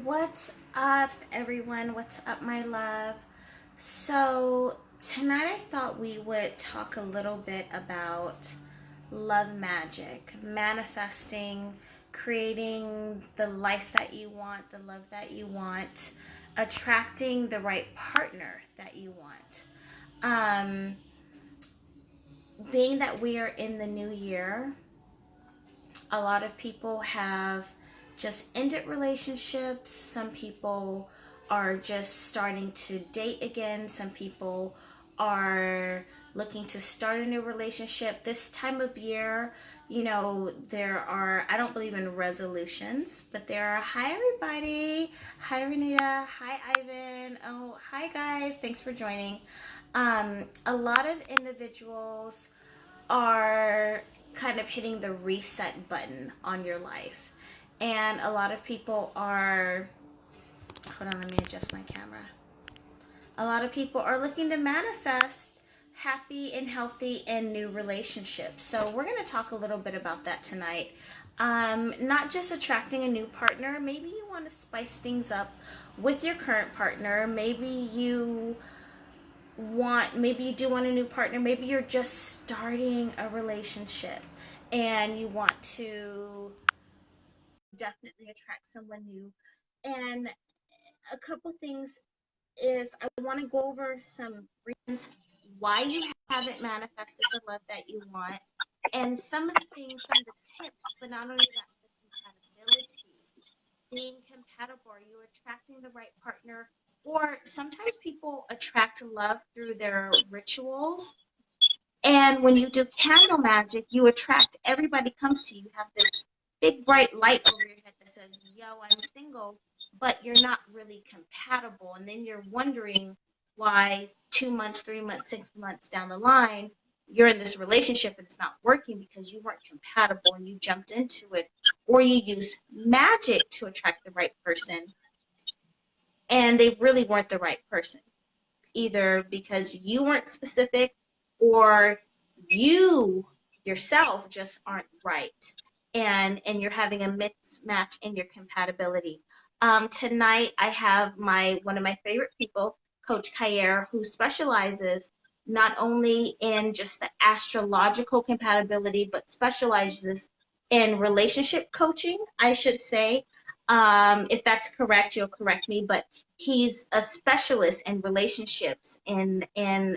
What's up, everyone? What's up, my love? So, tonight I thought we would talk a little bit about love magic, manifesting, creating the life that you want, the love that you want, attracting the right partner that you want. Um, Being that we are in the new year, a lot of people have just ended relationships. Some people are just starting to date again. Some people are looking to start a new relationship. This time of year, there are, I don't believe in resolutions, but there are, hi everybody. Hi Renita. Hi Ivan. Oh, hi guys. Thanks for joining. A lot of individuals are kind of hitting the reset button on your life. And a lot of people are, hold on, let me adjust my camera. A lot of people are looking to manifest happy and healthy and new relationships. So we're going to talk a little bit about that tonight. Not just attracting a new partner. Maybe you want to spice things up with your current partner. Maybe you do want a new partner. Maybe you're just starting a relationship and you want to definitely attract someone new. And a couple things is I want to go over some reasons why you haven't manifested the love that you want, and some of the things, some of the tips, but not only that, the compatibility, being compatible. Are you attracting the right partner? Or sometimes people attract love through their rituals. And when you do candle magic, you attract, everybody comes to you. You have this big bright light over your head that says, yo, I'm single, but you're not really compatible. And then you're wondering why 2 months, 3 months, 6 months down the line, you're in this relationship and it's not working because you weren't compatible and you jumped into it, or you use magic to attract the right person and they really weren't the right person, either because you weren't specific or you yourself just aren't right, and you're having a mismatch in your compatibility. Tonight I have one of my favorite people, Coach Khayr, who specializes not only in just the astrological compatibility, but specializes in relationship coaching, I should say. If that's correct, you'll correct me, but he's a specialist in relationships, in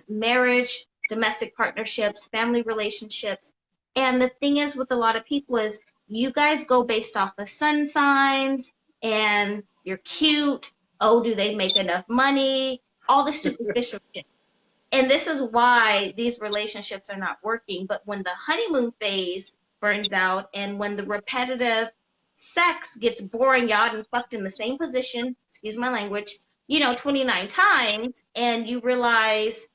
marriage, domestic partnerships, family relationships. And the thing is with a lot of people is you guys go based off of sun signs and you're cute. Oh, do they make enough money? All the superficial shit. And this is why these relationships are not working. But when the honeymoon phase burns out and when the repetitive sex gets boring, y'all and fucked in the same position, excuse my language, 29 times, and you realize,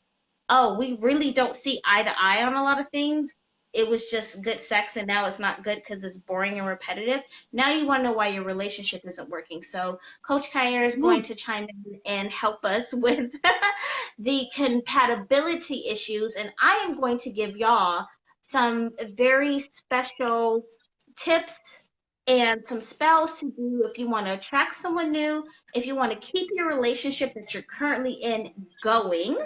oh, we really don't see eye to eye on a lot of things. It was just good sex and now it's not good because it's boring and repetitive. Now you want to know why your relationship isn't working. So Coach Khayr is going to chime in and help us with the compatibility issues. And I am going to give y'all some very special tips and some spells to do if you want to attract someone new, if you want to keep your relationship that you're currently in going,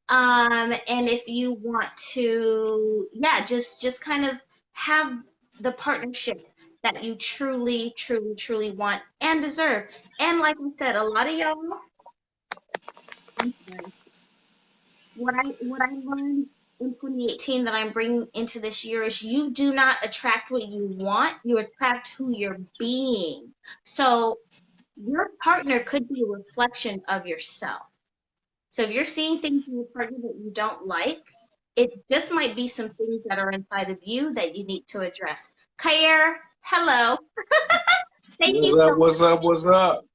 and if you want to, yeah, just kind of have the partnership that you truly, truly, truly want and deserve. And like we said, a lot of y'all, what I learned in 2018 that I'm bringing into this year is you do not attract what you want, you attract who you're being. So your partner could be a reflection of yourself. So if you're seeing things in your partner that you don't like, it just might be some things that are inside of you that you need to address. Khayr, hello. Thank What's you up? so What's up? What's up?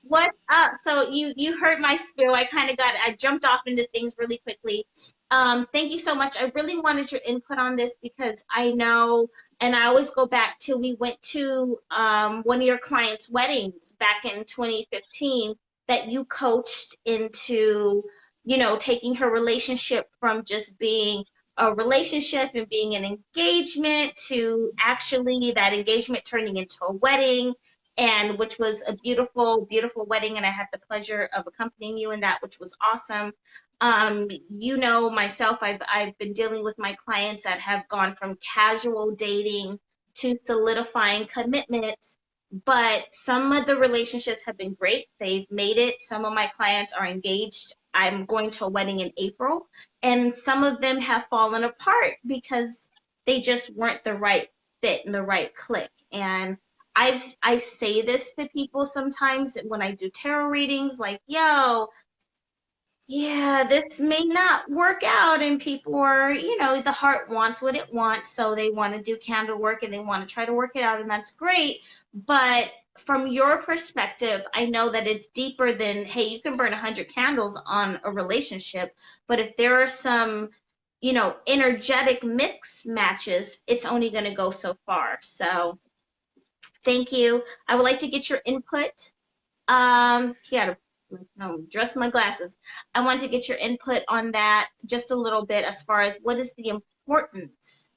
What's up? So you heard my spiel. I jumped off into things really quickly. Thank you so much. I really wanted your input on this because I know, and I always go back to, we went to one of your clients' weddings back in 2015 that you coached into, taking her relationship from just being a relationship and being an engagement to actually that engagement turning into a wedding and which was a beautiful, beautiful wedding. And I had the pleasure of accompanying you in that, which was awesome. You know, myself, I've been dealing with my clients that have gone from casual dating to solidifying commitments, but some of the relationships have been great. They've made it. Some of my clients are engaged. I'm going to a wedding in April, and some of them have fallen apart because they just weren't the right fit and the right click. And I say this to people sometimes when I do tarot readings, like, yo, yeah, this may not work out. And people are, you know, the heart wants what it wants. So they want to do candle work and they want to try to work it out. And that's great. But from your perspective, I know that it's deeper than, hey, you can burn 100 candles on a relationship. But if there are some, you know, energetic mix matches, it's only going to go so far. So thank you. I would like to get your input. He had no, dress my glasses. I want to get your input on that just a little bit as far as what is the importance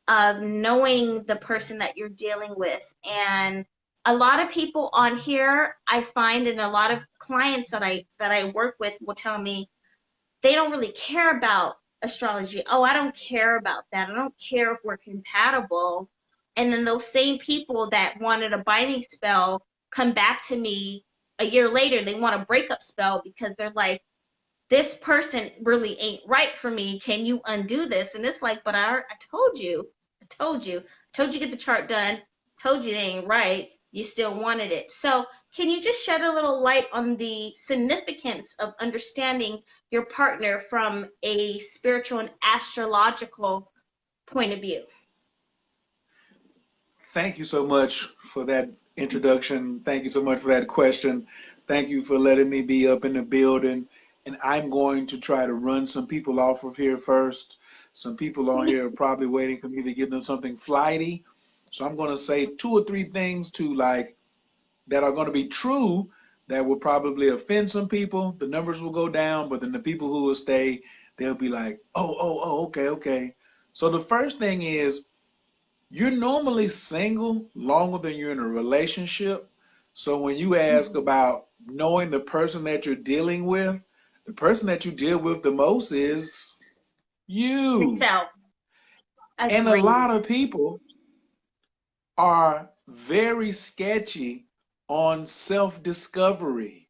of knowing the person that you're dealing with. And a lot of people on here, I find, and a lot of clients that I work with will tell me they don't really care about astrology. Oh, I don't care about that. I don't care if we're compatible. And then those same people that wanted a binding spell come back to me a year later. They want a breakup spell because they're like, this person really ain't right for me. Can you undo this? And it's like, but I told you, told you get the chart done, told you they ain't right. You still wanted it. So can you just shed a little light on the significance of understanding your partner from a spiritual and astrological point of view? Thank you so much for that introduction. Thank you so much for that question. Thank you for letting me be up in the building. And I'm going to try to run some people off of here first. Some people on here are probably waiting for me to give them something flighty. So I'm going to say two or three things to like that are going to be true that will probably offend some people. The numbers will go down, but then the people who will stay, they'll be like, oh, okay, okay. So the first thing is you're normally single longer than you're in a relationship. So when you ask Mhm. about knowing the person that you're dealing with, the person that you deal with the most is you. Yourself. And a Agreed. lot of people are very sketchy on self-discovery.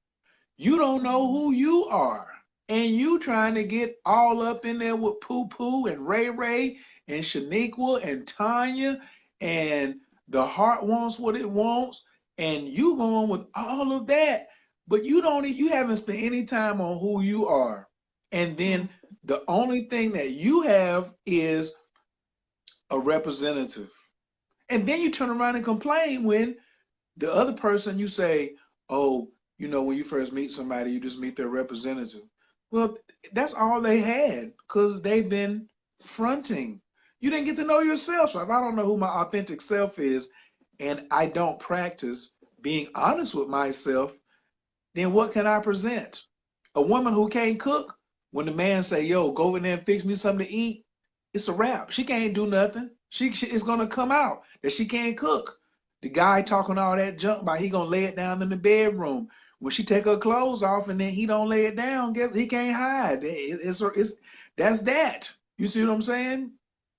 You don't know Mhm. who you are. And you trying to get all up in there with Poo Poo and Ray Ray and Shaniqua and Tanya and the heart wants what it wants. And you going with all of that. But you haven't spent any time on who you are. And then Mhm. the only thing that you have is a representative. And then you turn around and complain when the other person you say, oh, when you first meet somebody, you just meet their representative. Well, that's all they had because they've been fronting. You didn't get to know yourself. So if I don't know who my authentic self is and I don't practice being honest with myself, then what can I present? A woman who can't cook, when the man say, yo, go over there and fix me something to eat, it's a wrap. She can't do nothing. She it's gonna come out that she can't cook. The guy talking all that junk about he gonna lay it down in the bedroom. When she take her clothes off and then he don't lay it down, guess he can't hide. It's that's that. You see what I'm saying?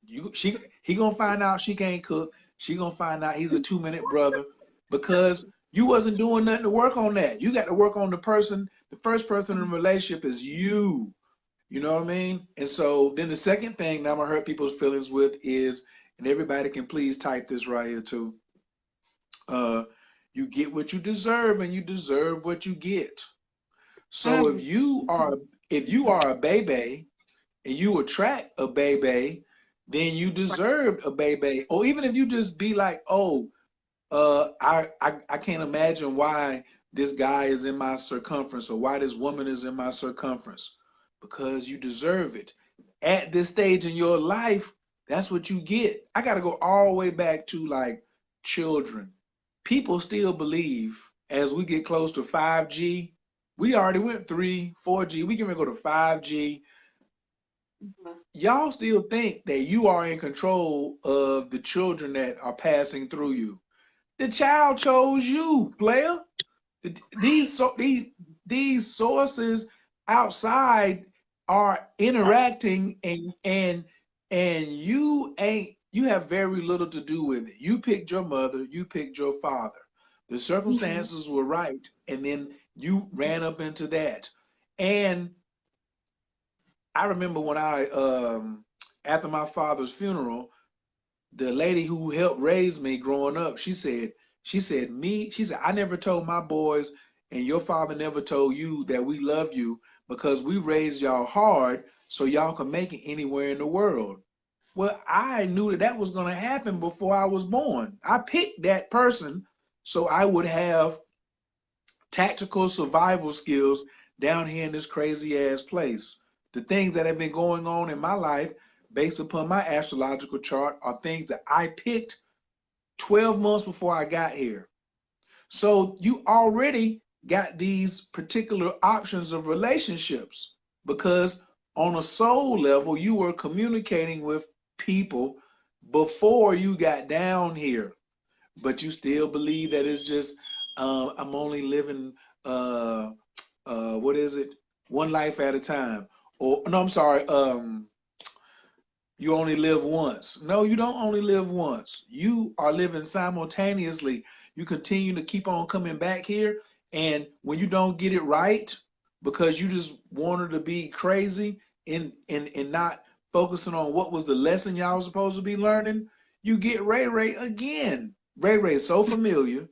He gonna find out she can't cook. She gonna find out he's a 2 minute brother because you wasn't doing nothing to work on that. You got to work on the person. The first person in the relationship is you. You know what I mean? And so then the second thing that I'm gonna hurt people's feelings with is, and everybody can please type this right here too. Uh, you get what you deserve, and you deserve what you get. So Mhm. if you are a baby and you attract a baby, then you Right. deserved a baby. Or even if you just be like, oh, I can't imagine why this guy is in my circumference or why this woman is in my circumference. Because you deserve it. At this stage in your life, that's what you get. I got to go all the way back to like children. People still believe as we get close to 5G, we already went 3, 4G, we can go to 5G. Mhm. Y'all still think that you are in control of the children that are passing through you. The child chose you, player. These sources outside are interacting, and you have very little to do with it. You picked your mother, you picked your father. The Mm-hmm. circumstances were right, and then you ran up into that. And I remember when I after my father's funeral, the lady who helped raise me growing up, she said, I never told my boys and your father never told you that we love you because we raised y'all hard so y'all can make it anywhere in the world. Well, I knew that that was going to happen before I was born. I picked that person so I would have tactical survival skills down here in this crazy ass place. The things that have been going on in my life based upon my astrological chart are things that I picked 12 months before I got here. So you already got these particular options of relationships because on a soul level, you were communicating with people before you got down here, but you still believe that it's just I'm only living uh what is it, one life at a time, or no, I'm sorry, you only live once. No, you don't only live once. You are living simultaneously. You continue to keep on coming back here. And when you don't get it right, because you just wanted to be crazy and not focusing on what was the lesson y'all was supposed to be learning, you get Ray Ray again. Ray Ray is so familiar.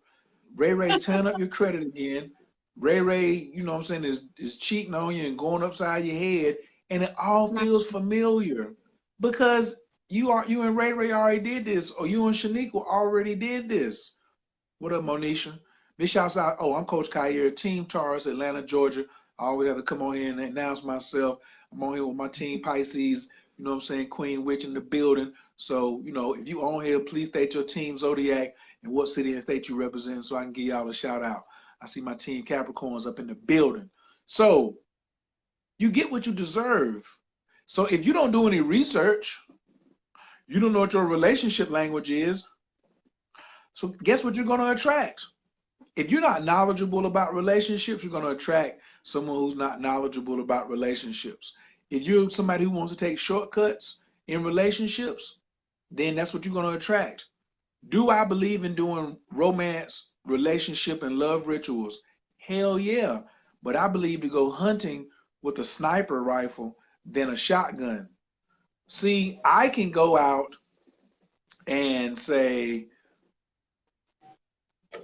Ray Ray turn up your credit again. Ray Ray, you know what I'm saying, is cheating on you and going upside your head. And it all Not feels familiar because you and Ray Ray already did this, or you and Shaniqua already did this. What up, Monisha? Big shouts out. Oh, I'm Coach Khayr, Team Taurus, Atlanta, Georgia. I always have to come on here and announce myself. I'm on here with my team Pisces, you know what I'm saying, Queen Witch in the building. So, you know, if you on here, please state your team Zodiac and what city and state you represent so I can give y'all a shout out. I see my team Capricorns up in the building. So you get what you deserve. So if you don't do any research, you don't know what your relationship language is. So guess what you're going to attract? If you're not knowledgeable about relationships, you're going to attract someone who's not knowledgeable about relationships. If you're somebody who wants to take shortcuts in relationships, then that's what you're going to attract. Do I believe in doing romance, relationship, and love rituals? Hell yeah. But I believe to go hunting with a sniper rifle than a shotgun. See, I can go out and say,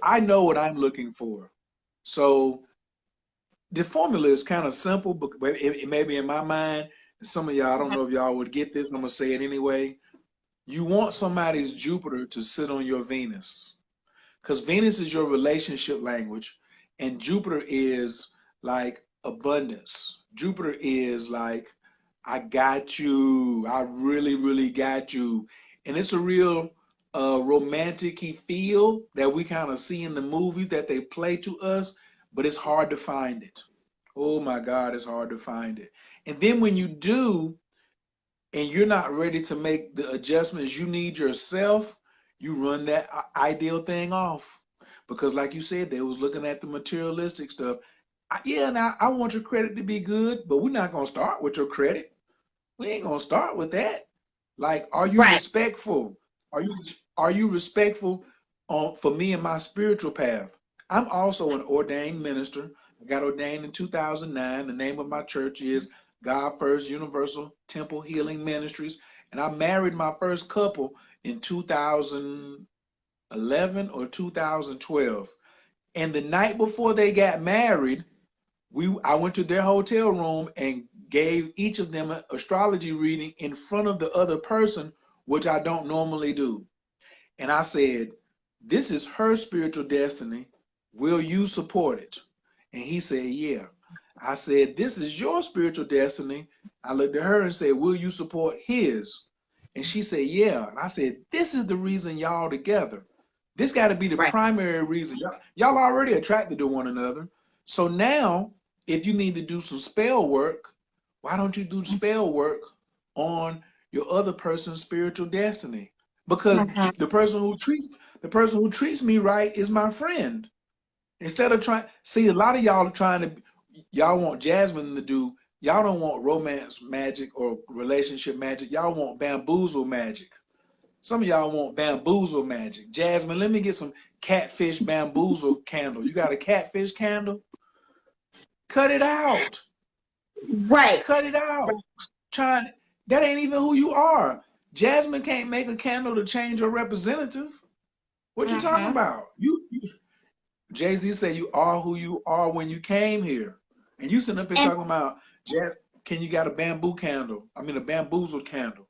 I know what I'm looking for. So the formula is kind of simple, but it may be in my mind. Some of y'all, I don't know if y'all would get this. I'm going to say it anyway. You want somebody's Jupiter to sit on your Venus because Venus is your relationship language, and Jupiter is like abundance. Jupiter is like, I got you. I really, really got you. And it's a real romantic feel that we kind of see in the movies that they play to us, but it's hard to find it. Oh my God, it's hard to find it. And then when you do, and you're not ready to make the adjustments you need yourself, you run that ideal thing off. Because like you said, they was looking at the materialistic stuff. Yeah, now I want your credit to be good, but we're not gonna start with your credit. We ain't gonna start with that. Like, are you right. respectful? Are you respectful for me and my spiritual path? I'm also an ordained minister. I got ordained in 2009. The name of my church is God First Universal Temple Healing Ministries, and I married my first couple in 2011 or 2012. And the night before they got married, I went to their hotel room and gave each of them an astrology reading in front of the other person, which I don't normally do. And I said, this is her spiritual destiny. Will you support it? And he said, yeah. I said, this is your spiritual destiny. I looked at her and said, will you support his? And she said, yeah. And I said, this is the reason y'all together. This got to be the Right. primary reason. Y'all already attracted to one another. So now, if you need to do some spell work, why don't you do spell work on your other person's spiritual destiny? because Mhm. the person who treats me right is my friend. Instead of trying, see, a lot of y'all are trying to, y'all want Jasmine to do, y'all don't want romance magic or relationship magic. Y'all want bamboozle magic. Some of y'all want bamboozle magic. Jasmine, let me get some catfish bamboozle candle. You got a catfish candle? Cut it out. Right. Cut it out. Trying, that ain't even who you are. Jasmine can't make a candle to change her representative. What you talking Mm-hmm. about? You Jay-Z said you are who you are when you came here. And you sitting up here And talking about, can you got a bamboo candle? I mean a bamboozled candle.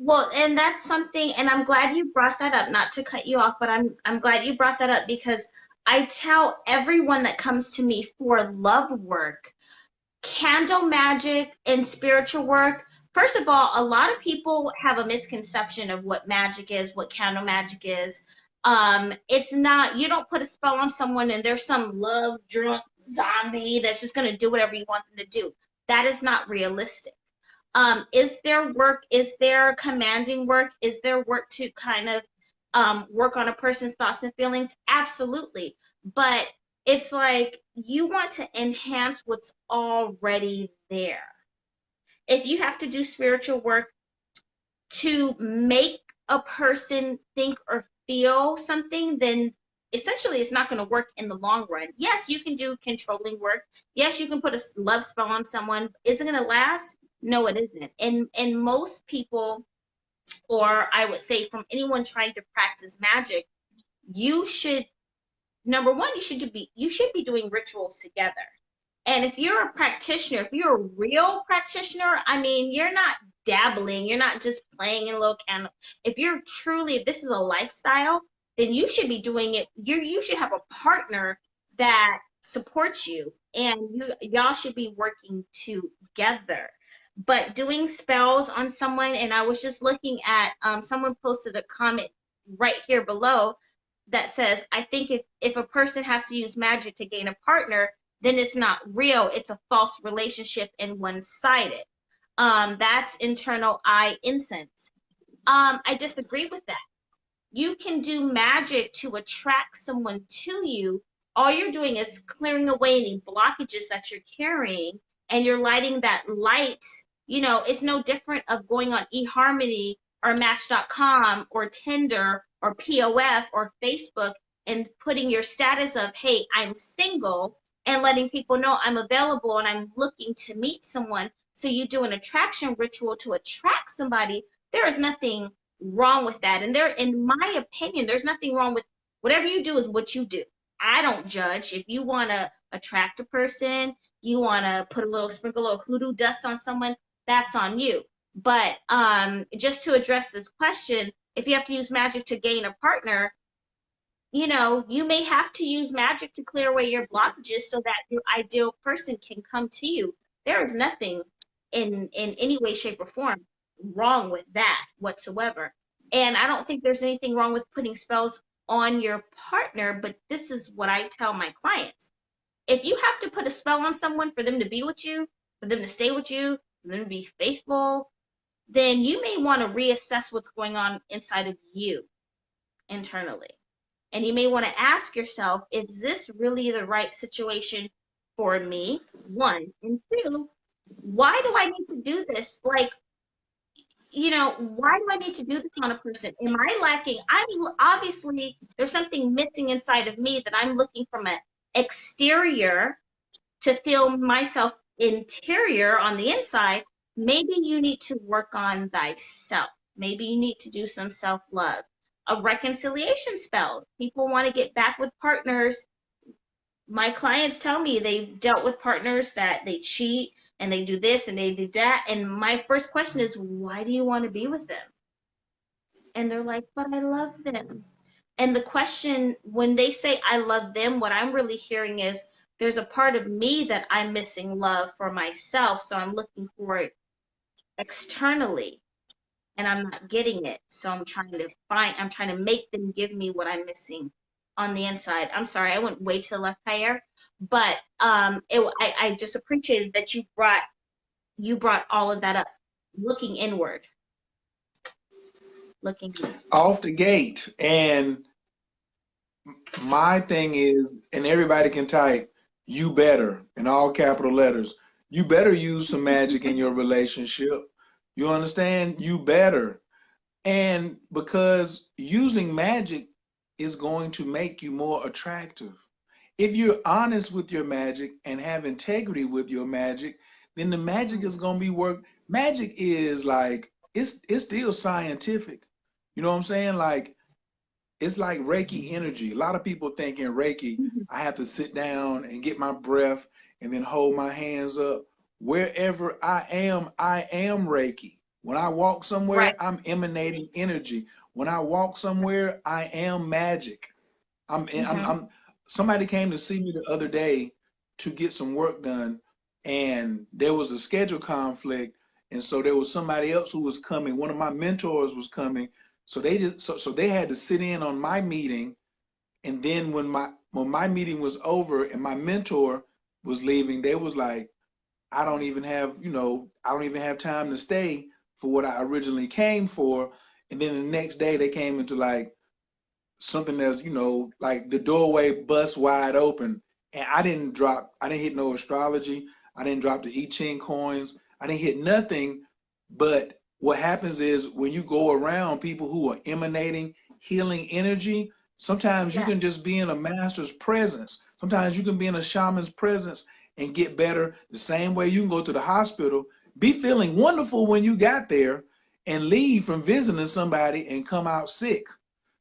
well, and that's something, and I'm glad you brought that up, not to cut you off, but I'm glad you brought that up because I tell everyone that comes to me for love work, candle magic and spiritual work. First of all, a lot of people have a misconception of what magic is, what candle magic is. It's not, you don't put a spell on someone and there's some love drunk zombie that's just going to do whatever you want them to do. That is not realistic. Is there work? Is there commanding work? Is there work to kind of work on a person's thoughts and feelings? Absolutely. But it's like you want to enhance what's already there. If you have to do spiritual work to make a person think or feel something, then essentially it's not going to work in the long run. Yes, you can do controlling work. Yes, you can put a love spell on someone. Is it going to last? No, it isn't. And most people, or I would say from anyone trying to practice magic, you should, number one, you should be doing rituals together. And if you're a practitioner, if you're a real practitioner, I mean, you're not dabbling, you're not just playing in a little candle. If you're truly, if this is a lifestyle, then you should be doing it. You should have a partner that supports you, and y'all should be working together. But doing spells on someone, and I was just looking at someone posted a comment right here below that says, I think if a person has to use magic to gain a partner, then it's not real. It's a false relationship and one-sided. That's internal eye incense. I disagree with that. You can do magic to attract someone to you. All you're doing is clearing away any blockages that you're carrying, and you're lighting that light. You know, it's no different of going on eHarmony or Match.com or Tinder or POF or Facebook and putting your status of, hey, I'm single, and letting people know I'm available and I'm looking to meet someone. So you do an attraction ritual to attract somebody. There is nothing wrong with that. And there, in my opinion, there's nothing wrong with whatever you do is what you do. I don't judge. If you want to attract a person, you want to put a little sprinkle of hoodoo dust on someone, that's on you. But just to address this question, if you have to use magic to gain a partner, you know, you may have to use magic to clear away your blockages so that your ideal person can come to you. There is nothing in any way, shape, or form wrong with that whatsoever. And I don't think there's anything wrong with putting spells on your partner, but this is what I tell my clients. If you have to put a spell on someone for them to be with you, for them to stay with you, for them to be faithful, then you may want to reassess what's going on inside of you internally. And you may want to ask yourself, is this really the right situation for me? One. And two, why do I need to do this? Like, you know, why do I need to do this on a person? Am I lacking? I'm obviously, there's something missing inside of me that I'm looking from an exterior to feel myself interior on the inside. Maybe you need to work on thyself. Maybe you need to do some self love. A reconciliation spell. People want to get back with partners. My clients tell me they've dealt with partners that they cheat and they do this and they do that. And my first question is, why do you want to be with them? And they're like, but I love them. And the question, when they say I love them, what I'm really hearing is there's a part of me that I'm missing love for myself. So I'm looking for it externally and I'm not getting it. So I'm trying to make them give me what I'm missing on the inside. I'm sorry, I went way to the left, Khayr, but I just appreciated that you brought all of that up, looking inward. looking good. off the gate. And my thing is, and everybody can type, you better in all capital letters. You better use some magic in your relationship. You understand? You better. And because using magic is going to make you more attractive. If you're honest with your magic and have integrity with your magic, then the magic is going to be work. Magic is like it's still scientific. You know what I'm saying? Like it's like Reiki energy. A lot of people think in Reiki, I have to sit down and get my breath and then hold my hands up. Wherever I am Reiki. When I walk Right. somewhere, I'm emanating energy. When I walk somewhere, I am magic. Mm-hmm. I'm somebody came to see me the other day to get some work done, and there was a schedule conflict, and so there was somebody else who was coming. One of my mentors was coming, so they had to sit in on my meeting, and then when my meeting was over and my mentor was leaving, they was like, I don't even have time to stay for what I originally came for. And then the next day they came into like something that's, like the doorway bust wide open. And I didn't hit no astrology. I didn't drop the I Ching coins. I didn't hit nothing. But what happens is when you go around people who are emanating healing energy, sometimes you Yeah. can just be in a master's presence. Sometimes you can be in a shaman's presence and get better. The same way you can go to the hospital, be feeling wonderful when you got there, and leave from visiting somebody and come out sick.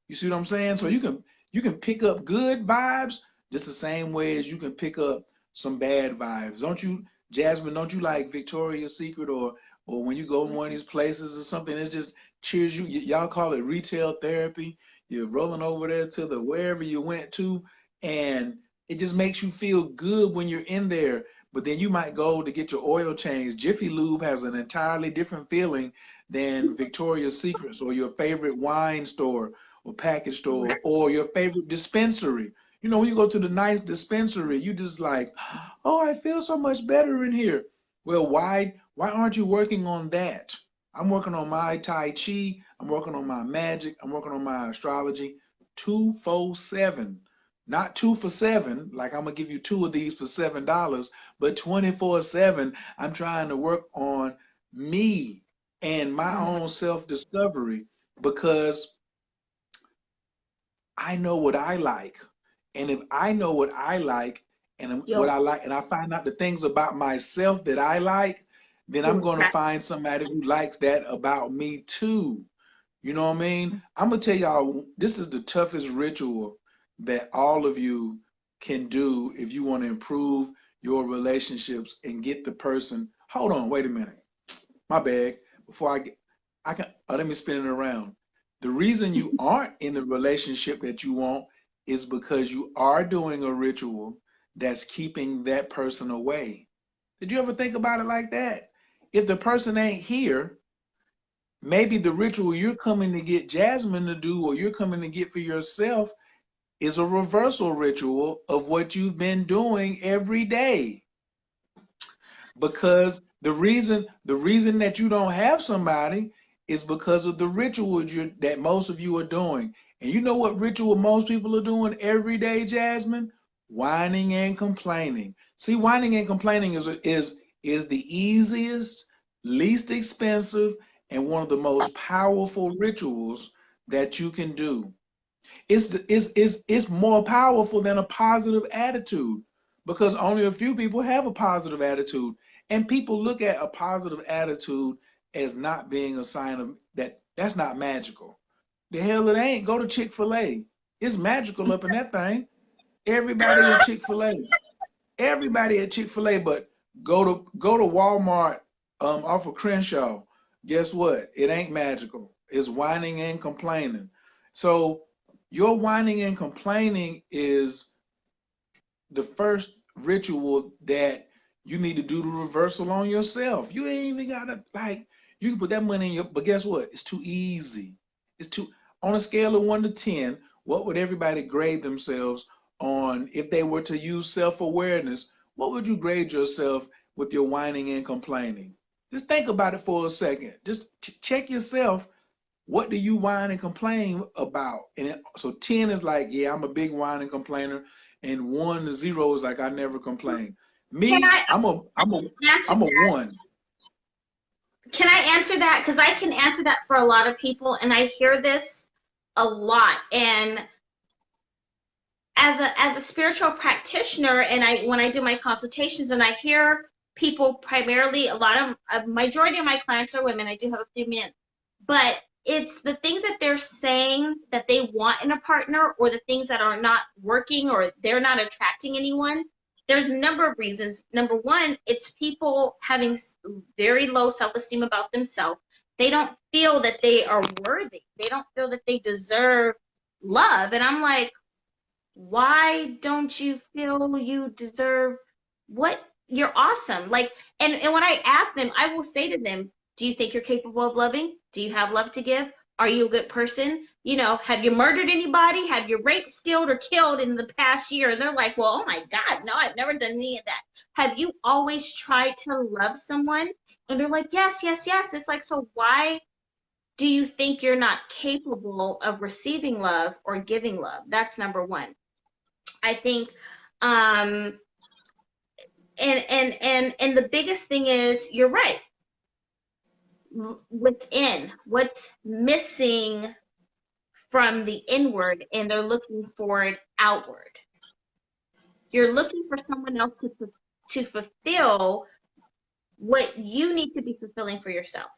You see what I'm saying? So you can pick up good vibes just the same way as you can pick up some bad vibes. Don't you, Jasmine? Don't you like Victoria's Secret or when you go in one of these places or something? It just cheers you. Y'all call it retail therapy. You're rolling over there to the wherever you went to, and it just makes you feel good when you're in there. But then you might go to get your oil changed. Jiffy Lube has an entirely different feeling than Victoria's Secrets or your favorite wine store or package store or your favorite dispensary. When you go to the nice dispensary, you just like, oh, I feel so much better in here. Well, why aren't you working on that? I'm working on my Tai Chi. I'm working on my magic. I'm working on my astrology 247. Not 2 for 7, like I'm gonna give you two of these for $7, but 24/7. I'm trying to work on me and my Mm-hmm. own self-discovery because I know what I like. And if I know what I like and what You'll I like, and I find out the things about myself that I like, then I'm you'll going to attract. find somebody who likes that about me too. You know what I mean? I'm going to tell y'all, this is the toughest ritual that all of you can do if you want to improve your relationships and get the person. Hold on, wait a minute. My bad. Before I can, let me spin it around. The reason you aren't in the relationship that you want is because you are doing a ritual that's keeping that person away. Did you ever think about it like that? If the person ain't here, maybe the ritual you're coming to get Jasmine to do or you're coming to get for yourself is a reversal ritual of what you've been doing every day. Because the reason that you don't have somebody is because of the rituals that most of you are doing. And you know what ritual most people are doing every day, Jasmine? Whining and complaining. See, whining and complaining is the easiest, least expensive, and one of the most powerful rituals that you can do. It's more powerful than a positive attitude because only a few people have a positive attitude, and people look at a positive attitude as not being a sign of that's not magical. The hell it ain't. Go to Chick-fil-A. It's magical up in that thing. Everybody at Chick-fil-A. Everybody at Chick-fil-A, but go to Walmart off of Crenshaw. Guess what? It ain't magical. It's whining and complaining. So your whining and complaining is the first ritual that you need to do the reversal on yourself. You ain't even gotta like you can put that money in your but guess what? It's too easy. It's too on a scale of 1 to 10, what would everybody grade themselves on if they were to use self-awareness? What would you grade yourself with your whining and complaining? Just think about it for a second. Just check yourself What do you whine and complain about? So 10 is like, yeah, I'm a big whine and complainer, and 1 to 0 is like I never complain. Can Me, I answer I'm a that? 1. Can I answer that? Because I can answer that for a lot of people, and I hear this a lot. And as a spiritual practitioner, and I when I do my consultations, and I hear people primarily, a lot of a majority of my clients are women. I do have a few men, but it's the things that they're saying that they want in a partner, or the things that are not working, or they're not attracting anyone. There's a number of reasons. Number one, it's people having very low self-esteem about themselves. They don't feel that they are worthy. They don't feel that they deserve love. And I'm like, why don't you feel you deserve what? You're awesome. Like, and when I ask them, I will say to them, do you think you're capable of loving? Do you have love to give? Are you a good person? You know, have you murdered anybody? Have you raped, stealed, or killed in the past year? And they're like, well, oh my God, no, I've never done any of that. Have you always tried to love someone? And they're like, yes, yes, yes. It's like, so why do you think you're not capable of receiving love or giving love? That's number one. I think, um, and the biggest thing is, you're right. Within, what's missing from the inward, and they're looking for it outward. You're looking for someone else to fulfill what you need to be fulfilling for yourself.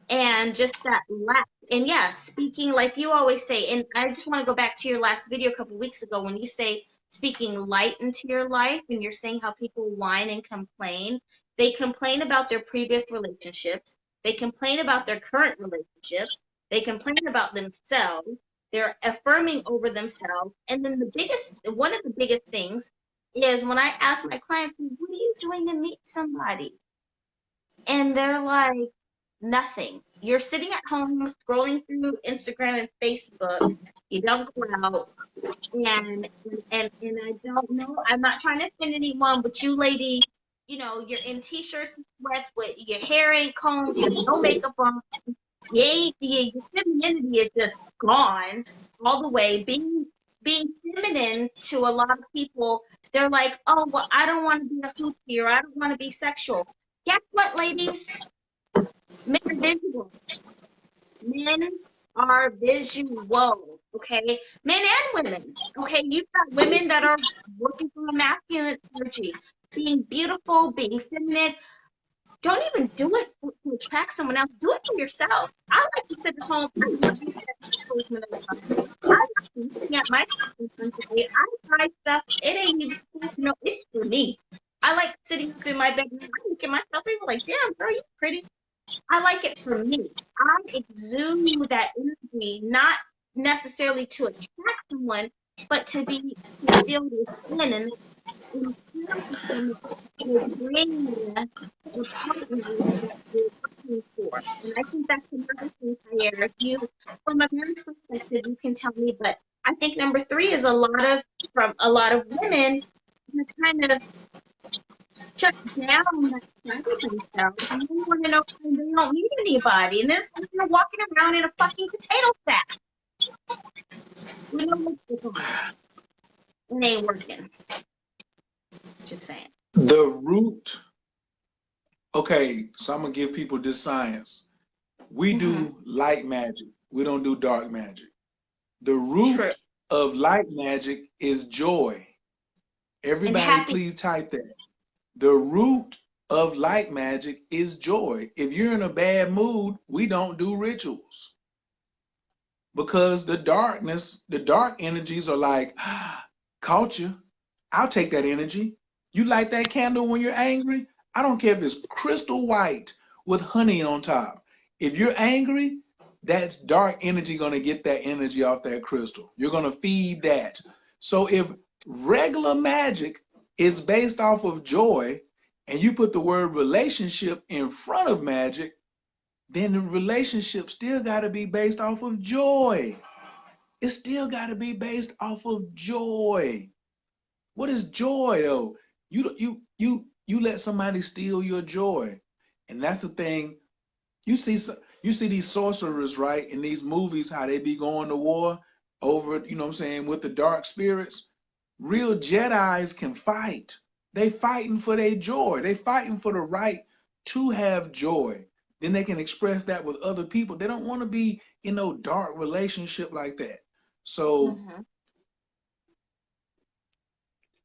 And just that lack. And yeah, speaking like you always say, and I just want to go back to your last video a couple weeks ago when you say speaking light into your life, and you're saying how people whine and complain. They complain about their previous relationships, they complain about their current relationships, they complain about themselves, they're affirming over themselves. And then the biggest, one of the biggest things is when I ask my clients, what are you doing to meet somebody? And they're like, nothing. You're sitting at home scrolling through Instagram and Facebook. You don't go out, and I don't know. I'm not trying to offend anyone, but you ladies, you know, you're in t-shirts and sweats with your hair ain't combed, you have no makeup on. Your femininity is just gone all the way. Being feminine to a lot of people, they're like, oh well, I don't want to be a hoochie, or I don't want to be sexual. Guess what, ladies? Men are visual. Men are visual, okay? Men and women, okay? You've got women that are working from a masculine energy, being beautiful, being feminine. Don't even do it to attract someone else. Do it for yourself. I like to sit at home. I love looking at photos when I'm done. I like looking at myself in front of me. I buy stuff. It ain't even, you know, it's for me. I like sitting up in my bedroom. I look at myself and be like, damn, girl, you pretty. I like it for me. I exude that energy, not necessarily to attract someone, but to be fulfilled within, and inspiration will bring the partner that you're looking for. And I think that's another thing, Khayr. If you, from a man's perspective, you can tell me, but I think number three is a lot of, from a lot of women, kind of shut down that side of themselves, and they want to know why they don't need anybody. And it's like you're walking around in a fucking potato sack with no lipstick on. It ain't working. Just saying. The root, okay, so I'm gonna give people this science. We Mm-hmm. do light magic. We don't do dark magic. The True. root of light magic is joy. And Everybody happy. please type that. The root of light magic is joy. If you're in a bad mood, we don't do rituals because the darkness, the dark energies are like, ah, caught you. I'll take that energy. You light that candle when you're angry? I don't care if it's crystal white with honey on top. If you're angry, that's dark energy going to get that energy off that crystal. You're going to feed that. So if regular magic is based off of joy and you put the word relationship in front of magic, then the relationship still got to be based off of joy. It still got to be based off of joy. What is joy though? You let somebody steal your joy, and that's the thing. You see, You see these sorcerers, right, in these movies, how they be going to war over, what I'm saying, with the dark spirits. Real Jedis can fight. They fighting for their joy. They fighting for the right to have joy. Then they can express that with other people. They don't want to be in no dark relationship like that. So, Mm-hmm.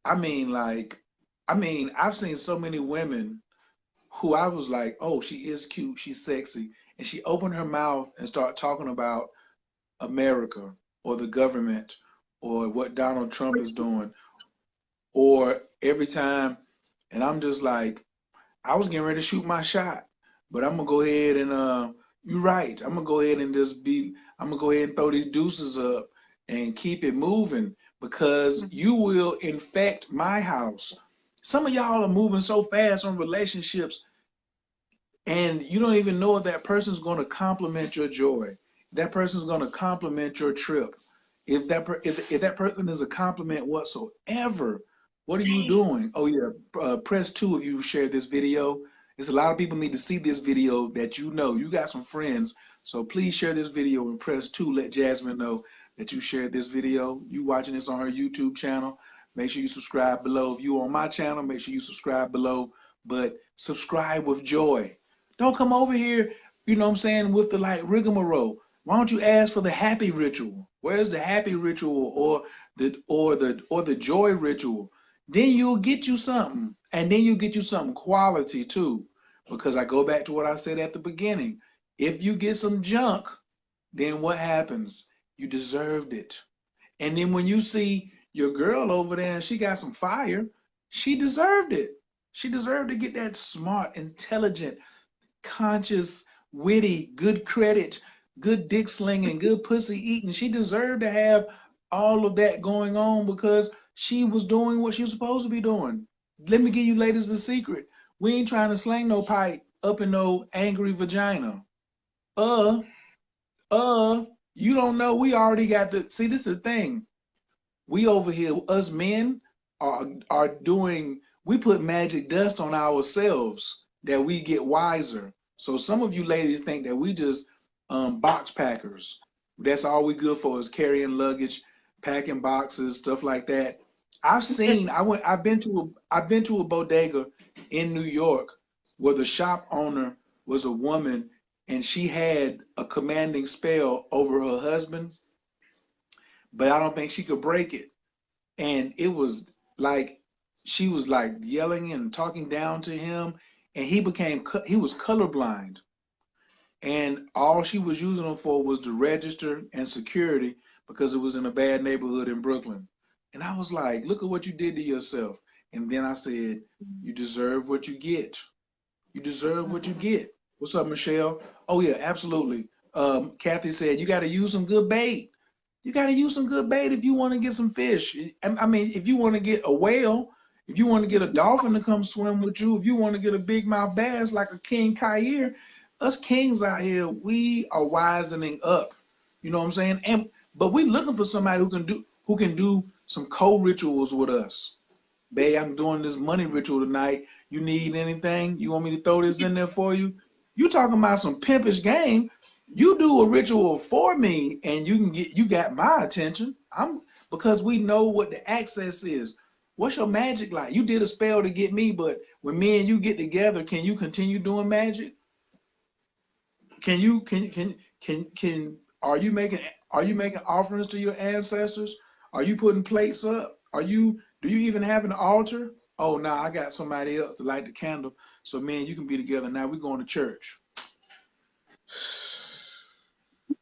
I mean, I've seen so many women who I was like, oh, she is cute, she's sexy, and she opened her mouth and start talking about America or the government or what Donald Trump is doing, or every time, and I'm just like, I was getting ready to shoot my shot, but I'm gonna go ahead and you're right. I'm gonna go ahead and I'm gonna go ahead and throw these deuces up and keep it moving because Mm-hmm. you will infect my house. Some of y'all are moving so fast on relationships and you don't even know if that person's going to compliment your joy. That person's going to compliment your trip. If that person is a compliment whatsoever, what are you doing? Oh yeah, press two if you shared this video. There's a lot of people need to see this video that you got some friends. So please share this video and press two. Let Jasmine know that you shared this video. You watching this on her YouTube channel. Make sure you subscribe below. If you on my channel, make sure you subscribe below. But subscribe with joy. Don't come over here, what I'm saying, with the like rigmarole. Why don't you ask for the happy ritual? Where's the happy ritual or the joy ritual? Then you'll get you something. And then you'll get you something quality too. Because I go back to what I said at the beginning. If you get some junk, then what happens? You deserved it. And then when you see your girl over there and she got some fire, she deserved it. She deserved to get that smart, intelligent, conscious, witty, good credit, good dick slinging, good pussy eating. She deserved to have all of that going on because she was doing what she was supposed to be doing. Let me give you ladies a secret. We ain't trying to slang no pipe up in no angry vagina. Uh, uh, you don't know we already got the see this is the thing. We over here, us men are doing, we put magic dust on ourselves that we get wiser. So some of you ladies think that we just box packers. That's all we good for is carrying luggage, packing boxes, stuff like that. I've been to a bodega in New York where the shop owner was a woman and she had a commanding spell over her husband, but I don't think she could break it. And it was like she was like yelling and talking down to him, and he was colorblind, and all she was using him for was to register and security because it was in a bad neighborhood in Brooklyn. And I was like, look at what you did to yourself. And then I said, you deserve what you get. You deserve what you Mm-hmm. get. What's up, Michelle? Oh yeah, absolutely. Kathy said you got to use some good bait. You got to use some good bait if you want to get some fish. I mean, if you want to get a whale, if you want to get a dolphin to come swim with you, if you want to get a big mouth bass like a king Khayr, us kings out here, we are wisening up. You know what I'm saying? And but we looking for somebody who can do some co-rituals with us. Babe, I'm doing this money ritual tonight. You need anything? You want me to throw this in there for you? You talking about some pimpish game. You do a ritual for me and you got my attention. I'm because we know what the access is. What's your magic like? You did a spell to get me, but when me and you get together, can you continue doing magic? Can you can are you making offerings to your ancestors? Are you putting plates up? Do you even have an altar? Oh no, I got somebody else to light the candle. So man, you can be together. Now we're going to church.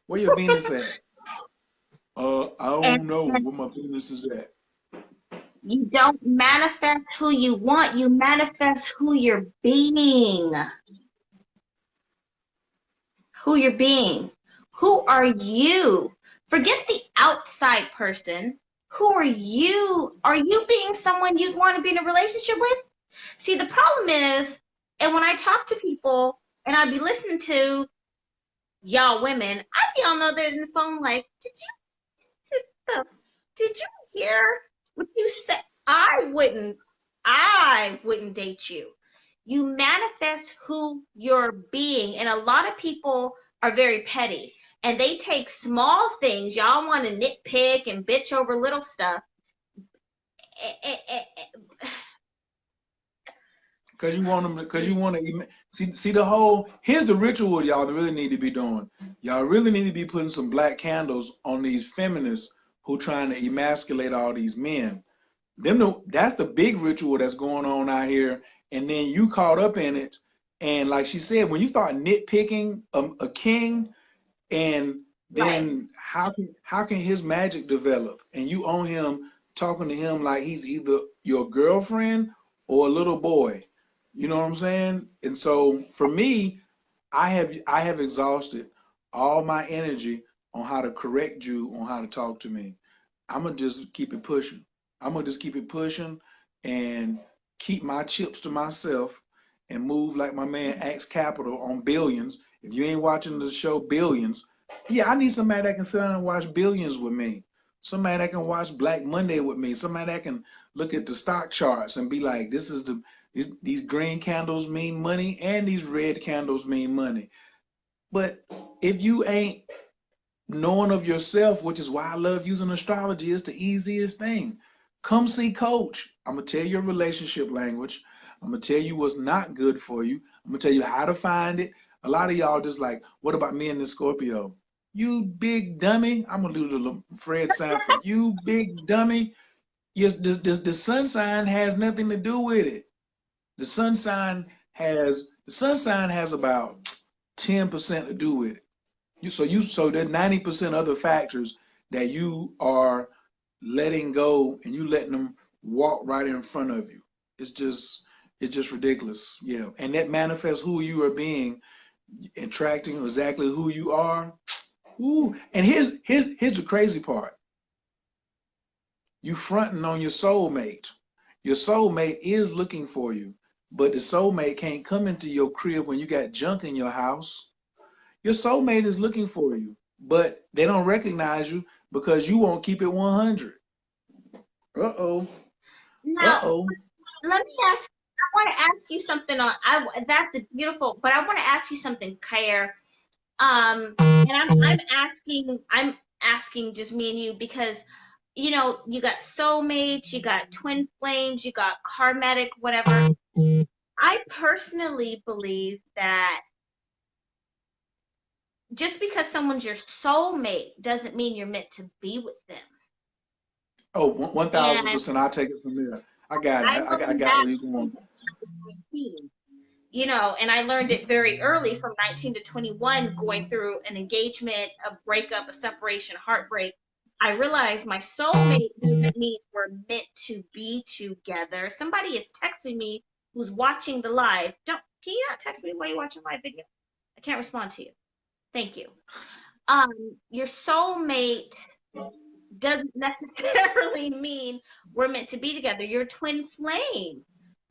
Where your Venus at? I And don't know where my Venus is at. you don't manifest who you want, you manifest who you're being. Who you're being. Who are you? Forget the outside person. Who are you? Are you being someone you'd want to be in a relationship with? See, the problem is, and when I talk to people and I'd be listening to y'all women, I'd be on the other end of the phone like, did, did you hear what you said? I wouldn't date you. You manifest who you're being. And a lot of people are very petty. And they take small things. Y'all want to nitpick and bitch over little stuff. Because you want them, because you want to see the whole. Here's the ritual y'all really need to be doing. Y'all really need to be putting some black candles on these feminists who trying to emasculate all these men. That's the big ritual that's going on out here, and then you caught up in it. And like she said, when you start nitpicking a king, and Right. then how can his magic develop? And you own him talking to him like he's either your girlfriend or a little boy. You know what I'm saying? And so for me, I have exhausted all my energy on how to correct you on how to talk to me. I'm gonna just keep it pushing. I'm gonna just keep it pushing and keep my chips to myself and move like my man X Capital on Billions. If you ain't watching the show Billions, yeah, I need somebody that can sit down and watch Billions with me. Somebody that can watch Black Monday with me. Somebody that can look at the stock charts and be like, this is these green candles mean money and these red candles mean money. But if you ain't knowing of yourself, which is why I love using astrology, is the easiest thing. Come see Coach. I'm gonna tell you your relationship language. I'm gonna tell you what's not good for you. I'm gonna tell you how to find it. A lot of y'all just like, what about me and the Scorpio? You big dummy. I'm gonna do the Fred Sanford. You big dummy. Yes, the sun sign has nothing to do with it. The sun sign has about 10% to do with it. So there's 90% other factors that you are letting go, and you letting them walk right in front of you. It's just it's just ridiculous. Yeah. And that manifests who you are being, attracting exactly who you are. Ooh. And here's the crazy part. You fronting on your soulmate. Your soulmate is looking for you, but the soulmate can't come into your crib when you got junk in your house. Your soulmate is looking for you, but they don't recognize you because you won't keep it 100. Uh-oh. Now, Uh-oh. let me ask. I want to ask you something on. That's beautiful, but I want to ask you something, Khayr. And I'm asking just me and you because you got soulmates, you got twin flames, you got karmatic, whatever. I personally believe that just because someone's your soulmate doesn't mean you're meant to be with them. Oh, And 1000%. I'll take it from there. I got it. I I learned got that where you're going. 19, and I learned it very early from 19 to 21, going through an engagement, a breakup, a separation, heartbreak. I realized my soulmate doesn't mean we're meant to be together. Somebody is texting me who's watching the live. Can you not text me while you're watching live video? I can't respond to you. Thank you. Your soulmate doesn't necessarily mean we're meant to be together. Your twin flame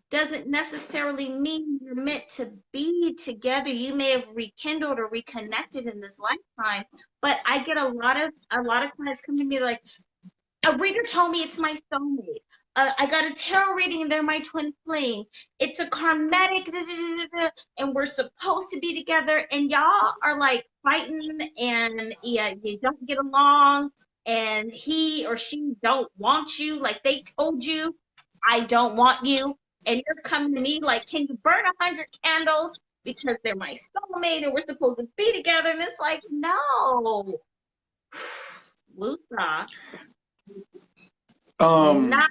doesn't necessarily mean you're meant to be together. You may have rekindled or reconnected in this lifetime, but I get a lot of clients come to me like, a reader told me it's my soulmate. I got a tarot reading and they're my twin flame. It's a karmatic, da, da, da, da, and we're supposed to be together. And y'all are like fighting, and yeah, you don't get along, and he or she don't want you. Like they told you, I don't want you, and you're coming to me like, can you burn 100 candles because they're my soulmate and we're supposed to be together? And it's like, no, Lusa, Um, not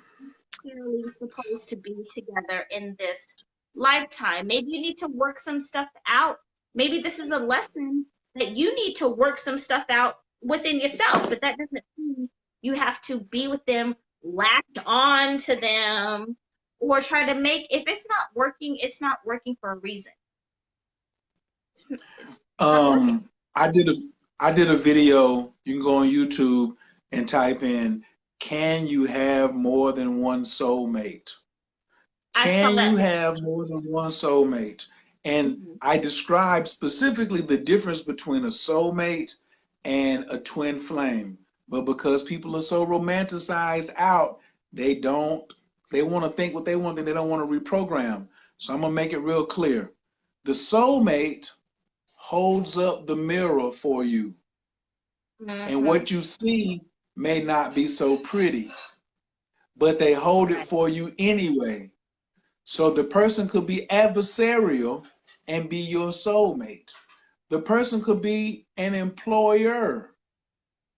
necessarily supposed to be together in this lifetime. Maybe you need to work some stuff out. Maybe this is a lesson that you need to work some stuff out within yourself, but that doesn't mean you have to be with them, latch on to them, or try to make, if it's not working for a reason. It's not working. um, I did a I did a video. You can go on YouTube and type in, "Can you have more than one soulmate?" I saw Can you that. have more than one soulmate? And Mhm. I described specifically the difference between a soulmate and a twin flame. But because people are so romanticized out, they don't, they want to think what they want and they don't want to reprogram. So I'm going to make it real clear. The soulmate holds up the mirror for you. And Mm-hmm. what you see may not be so pretty, but they hold it Right. for you anyway. So the person could be adversarial and be your soulmate. The person could be an employer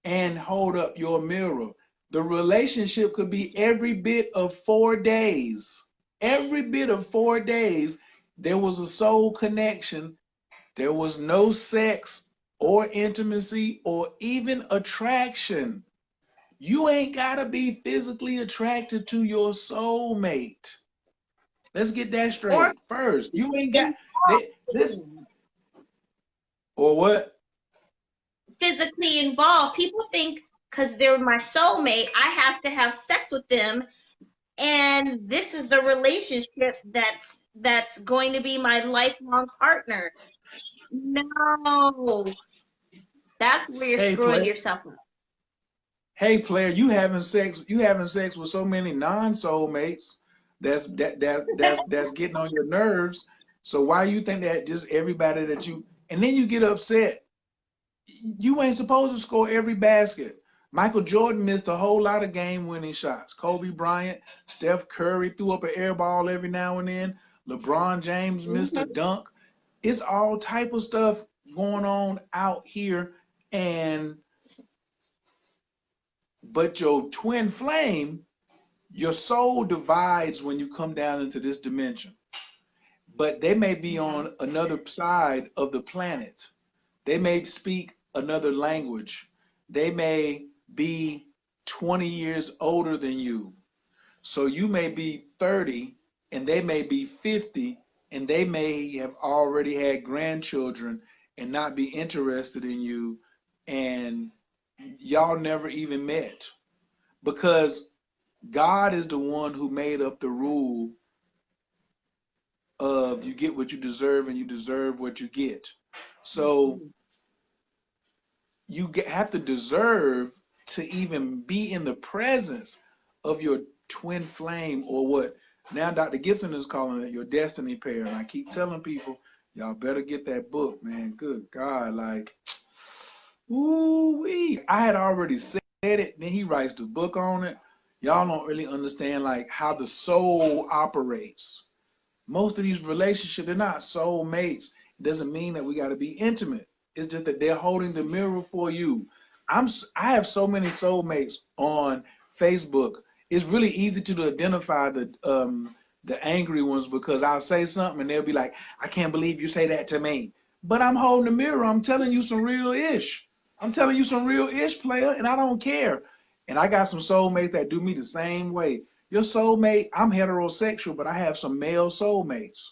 and hold up your mirror. The relationship could be every bit of 4 days. Every bit of 4 days, there was a soul connection. There was no sex or intimacy or even attraction. You ain't got to be physically attracted to your soulmate. Let's get that Or straight. First, you ain't got this involved. or what? Physically involved. People think because they're my soulmate, I have to have sex with them, and this is the relationship that's going to be my lifelong partner. No, that's where you're Hey, screwing play. yourself up. Hey, player, you having sex with so many non-soulmates that's getting on your nerves. So why you think that just everybody that you and then you get upset? You ain't supposed to score every basket. Michael Jordan missed a whole lot of game-winning shots. Kobe Bryant, Steph Curry threw up an air ball every now and then. LeBron James missed a Mm-hmm. dunk. It's all type of stuff going on out here, and but your twin flame, your soul divides when you come down into this dimension. But they may be Mm-hmm. on another side of the planet. They may speak another language. They may be 20 years older than you. So you may be 30 and they may be 50 and they may have already had grandchildren and not be interested in you, and y'all never even met because God is the one who made up the rule of you get what you deserve and you deserve what you get. So Mm-hmm. have to deserve to even be in the presence of your twin flame, or what now Dr. Gibson is calling it your destiny pair. And I keep telling people, y'all better get that book, man. Good God, like, ooh wee. I had already said it, then he writes the book on it. Y'all don't really understand like how the soul operates. Most of these relationships, they're not soul mates. It doesn't mean that we got to be intimate. It's just that they're holding the mirror for you. I have so many soulmates on Facebook. It's really easy to identify the angry ones because I'll say something and they'll be like, "I can't believe you say that to me." But I'm holding the mirror. I'm telling you some real ish. I'm telling you some real ish, player, and I don't care. And I got some soulmates that do me the same way. Your soulmate, I'm heterosexual, but I have some male soulmates.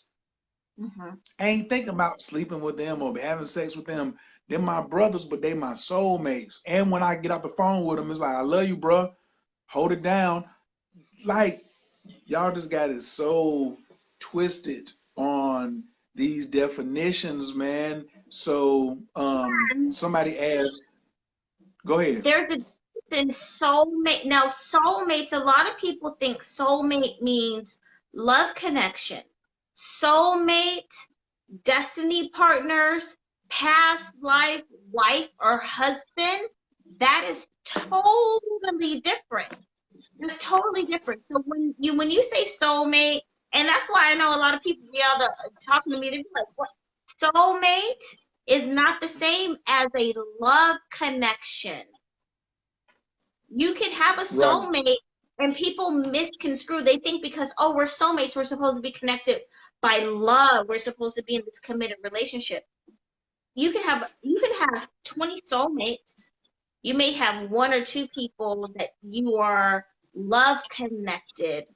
Mm-hmm. I ain't thinking about sleeping with them or having sex with them. They're my brothers, but they my soulmates. And when I get off the phone with them, it's like, I love you, bro. Hold it down. Like, y'all just got it so twisted on these definitions, man. So And somebody asked, go ahead. there's a difference in soulmate. Now, soulmates, a lot of people think soulmate means love connection. Soulmate, destiny partners, past life wife or husband, that is totally different. It's totally different. So when you say soulmate, and that's why I know a lot of people be out there talking to me, they be like, "What? Soulmate is not the same as a love connection. You can have a Right. soulmate, and people misconstrue. They think because we're soulmates, we're supposed to be connected by love. We're supposed to be in this committed relationship. You can have 20 soulmates. You may have one or two people that you are love connected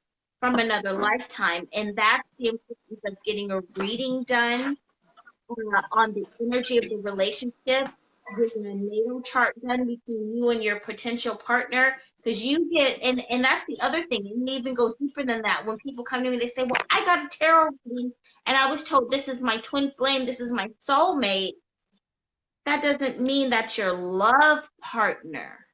from another lifetime, and that's the importance of getting a reading done on the energy of the relationship, getting a natal chart done between you and your potential partner. Because you get, and that's the other thing, it even goes deeper than that. When people come to me, they say, "Well, I got a tarot reading, and I was told this is my twin flame, this is my soulmate." That doesn't mean that's your love partner.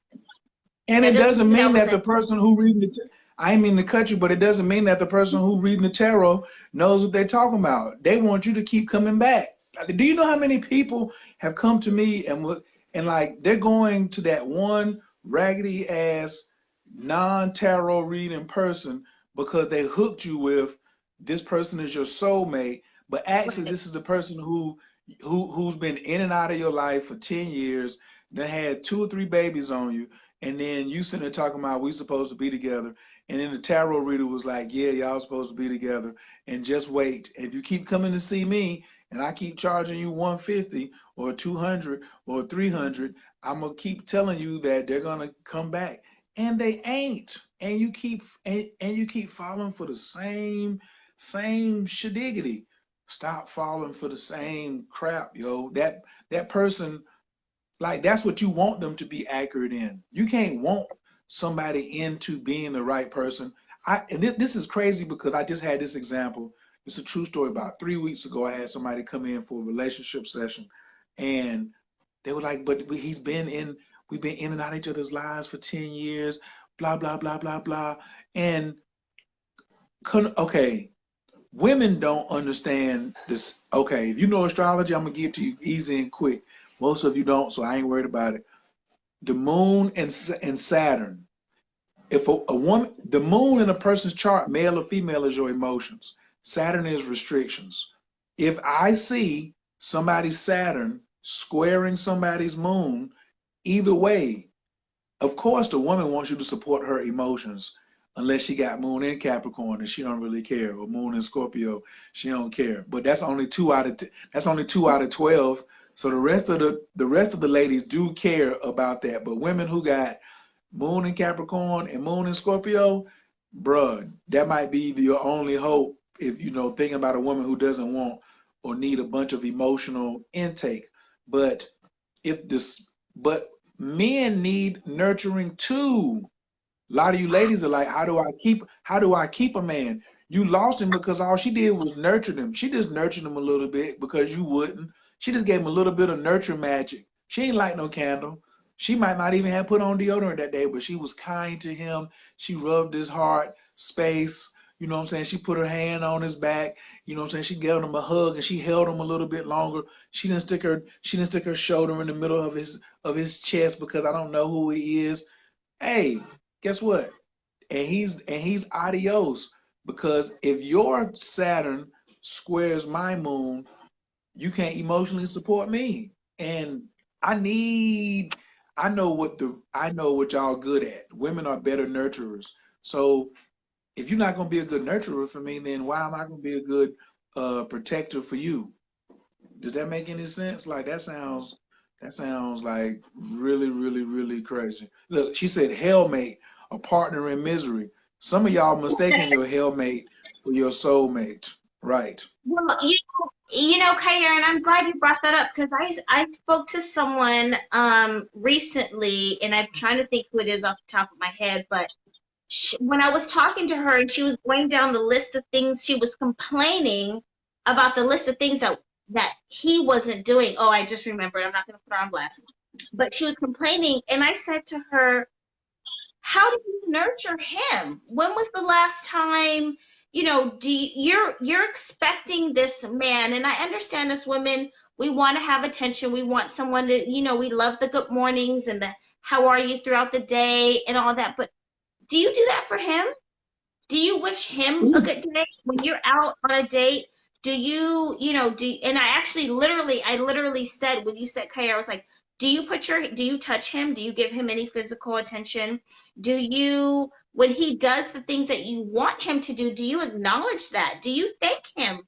And That it doesn't doesn't mean that mean was that a the person who reading I ain't mean to cut you, but it doesn't mean that the person who reading the tarot knows what they're talking about. They want you to keep coming back. Do you know how many people have come to me and like they're going to that one raggedy ass non-tarot reading person because they hooked you with this person is your soulmate, but actually Right. this is the person who's been in and out of your life for 10 years, then had 2 or 3 babies on you, and then you sitting there talking about we supposed to be together, and then the tarot reader was like, yeah, y'all supposed to be together, and just wait. If you keep coming to see me and I keep charging you 150 or 200 or 300, I'm gonna keep telling you that they're gonna come back, and they ain't. And you keep falling for the same shadiggity. Stop falling for the same crap, yo. That person, like, that's what you want them to be accurate in. You can't want somebody into being the right person. This is crazy because I just had this example. It's a true story. About 3 weeks ago, I had somebody come in for a relationship session, and they were like, "But we've been in and out of each other's lives for 10 years, blah blah blah blah blah." And okay, women don't understand this. Okay, if you know astrology, I'm gonna give it to you easy and quick. Most of you don't, so I ain't worried about it. The moon and Saturn. If a woman, the moon in a person's chart, male or female, is your emotions. Saturn is restrictions. If I see somebody's Saturn squaring somebody's moon, either way, of course, the woman wants you to support her emotions, unless she got moon in Capricorn and she don't really care, or moon in Scorpio, she don't care. But that's only 2 out of 12. So the rest of the ladies do care about that. But women who got moon in Capricorn and moon in Scorpio, bruh, that might be your only hope if thinking about a woman who doesn't want or need a bunch of emotional intake. But if this, but men need nurturing too. A lot of you ladies are like, how do I keep a man? You lost him because all she did was nurture him. She just nurtured him a little bit because you wouldn't. She just gave him a little bit of nurture magic. She ain't light no candle. She might not even have put on deodorant that day, but she was kind to him. She rubbed his heart space. You know what I'm saying? She put her hand on his back. You know what I'm saying? She gave him a hug and she held him a little bit longer. She didn't stick her shoulder in the middle of his chest because I don't know who he is. Hey, guess what? And he's adios, because if your Saturn squares my moon, you can't emotionally support me. And I need I know what y'all good at. Women are better nurturers. So if you're not gonna be a good nurturer for me, then why am I gonna be a good protector for you? Does that make any sense? Like that sounds like really, really, really crazy. Look, she said hellmate, a partner in misery. Some of y'all mistaking your hellmate for your soulmate. Right. Well, Khayr, and I'm glad you brought that up because I spoke to someone recently, and I'm trying to think who it is off the top of my head, but when I was talking to her and she was going down the list of things, she was complaining about the list of things that he wasn't doing. Oh, I just remembered. I'm not going to put her on blast, but she was complaining, and I said to her, how do you nurture him? When was the last time, you're expecting this man, and I understand as women, we want to have attention. We want someone to, we love the good mornings and the how are you throughout the day and all that. But do you do that for him? Do you wish him a Ooh. good day when you're out on a date? Do you, and I literally said, when you said Kay, I was like, do you touch him? Do you give him any physical attention? Do you, when he does the things that you want him to do you acknowledge that? Do you thank him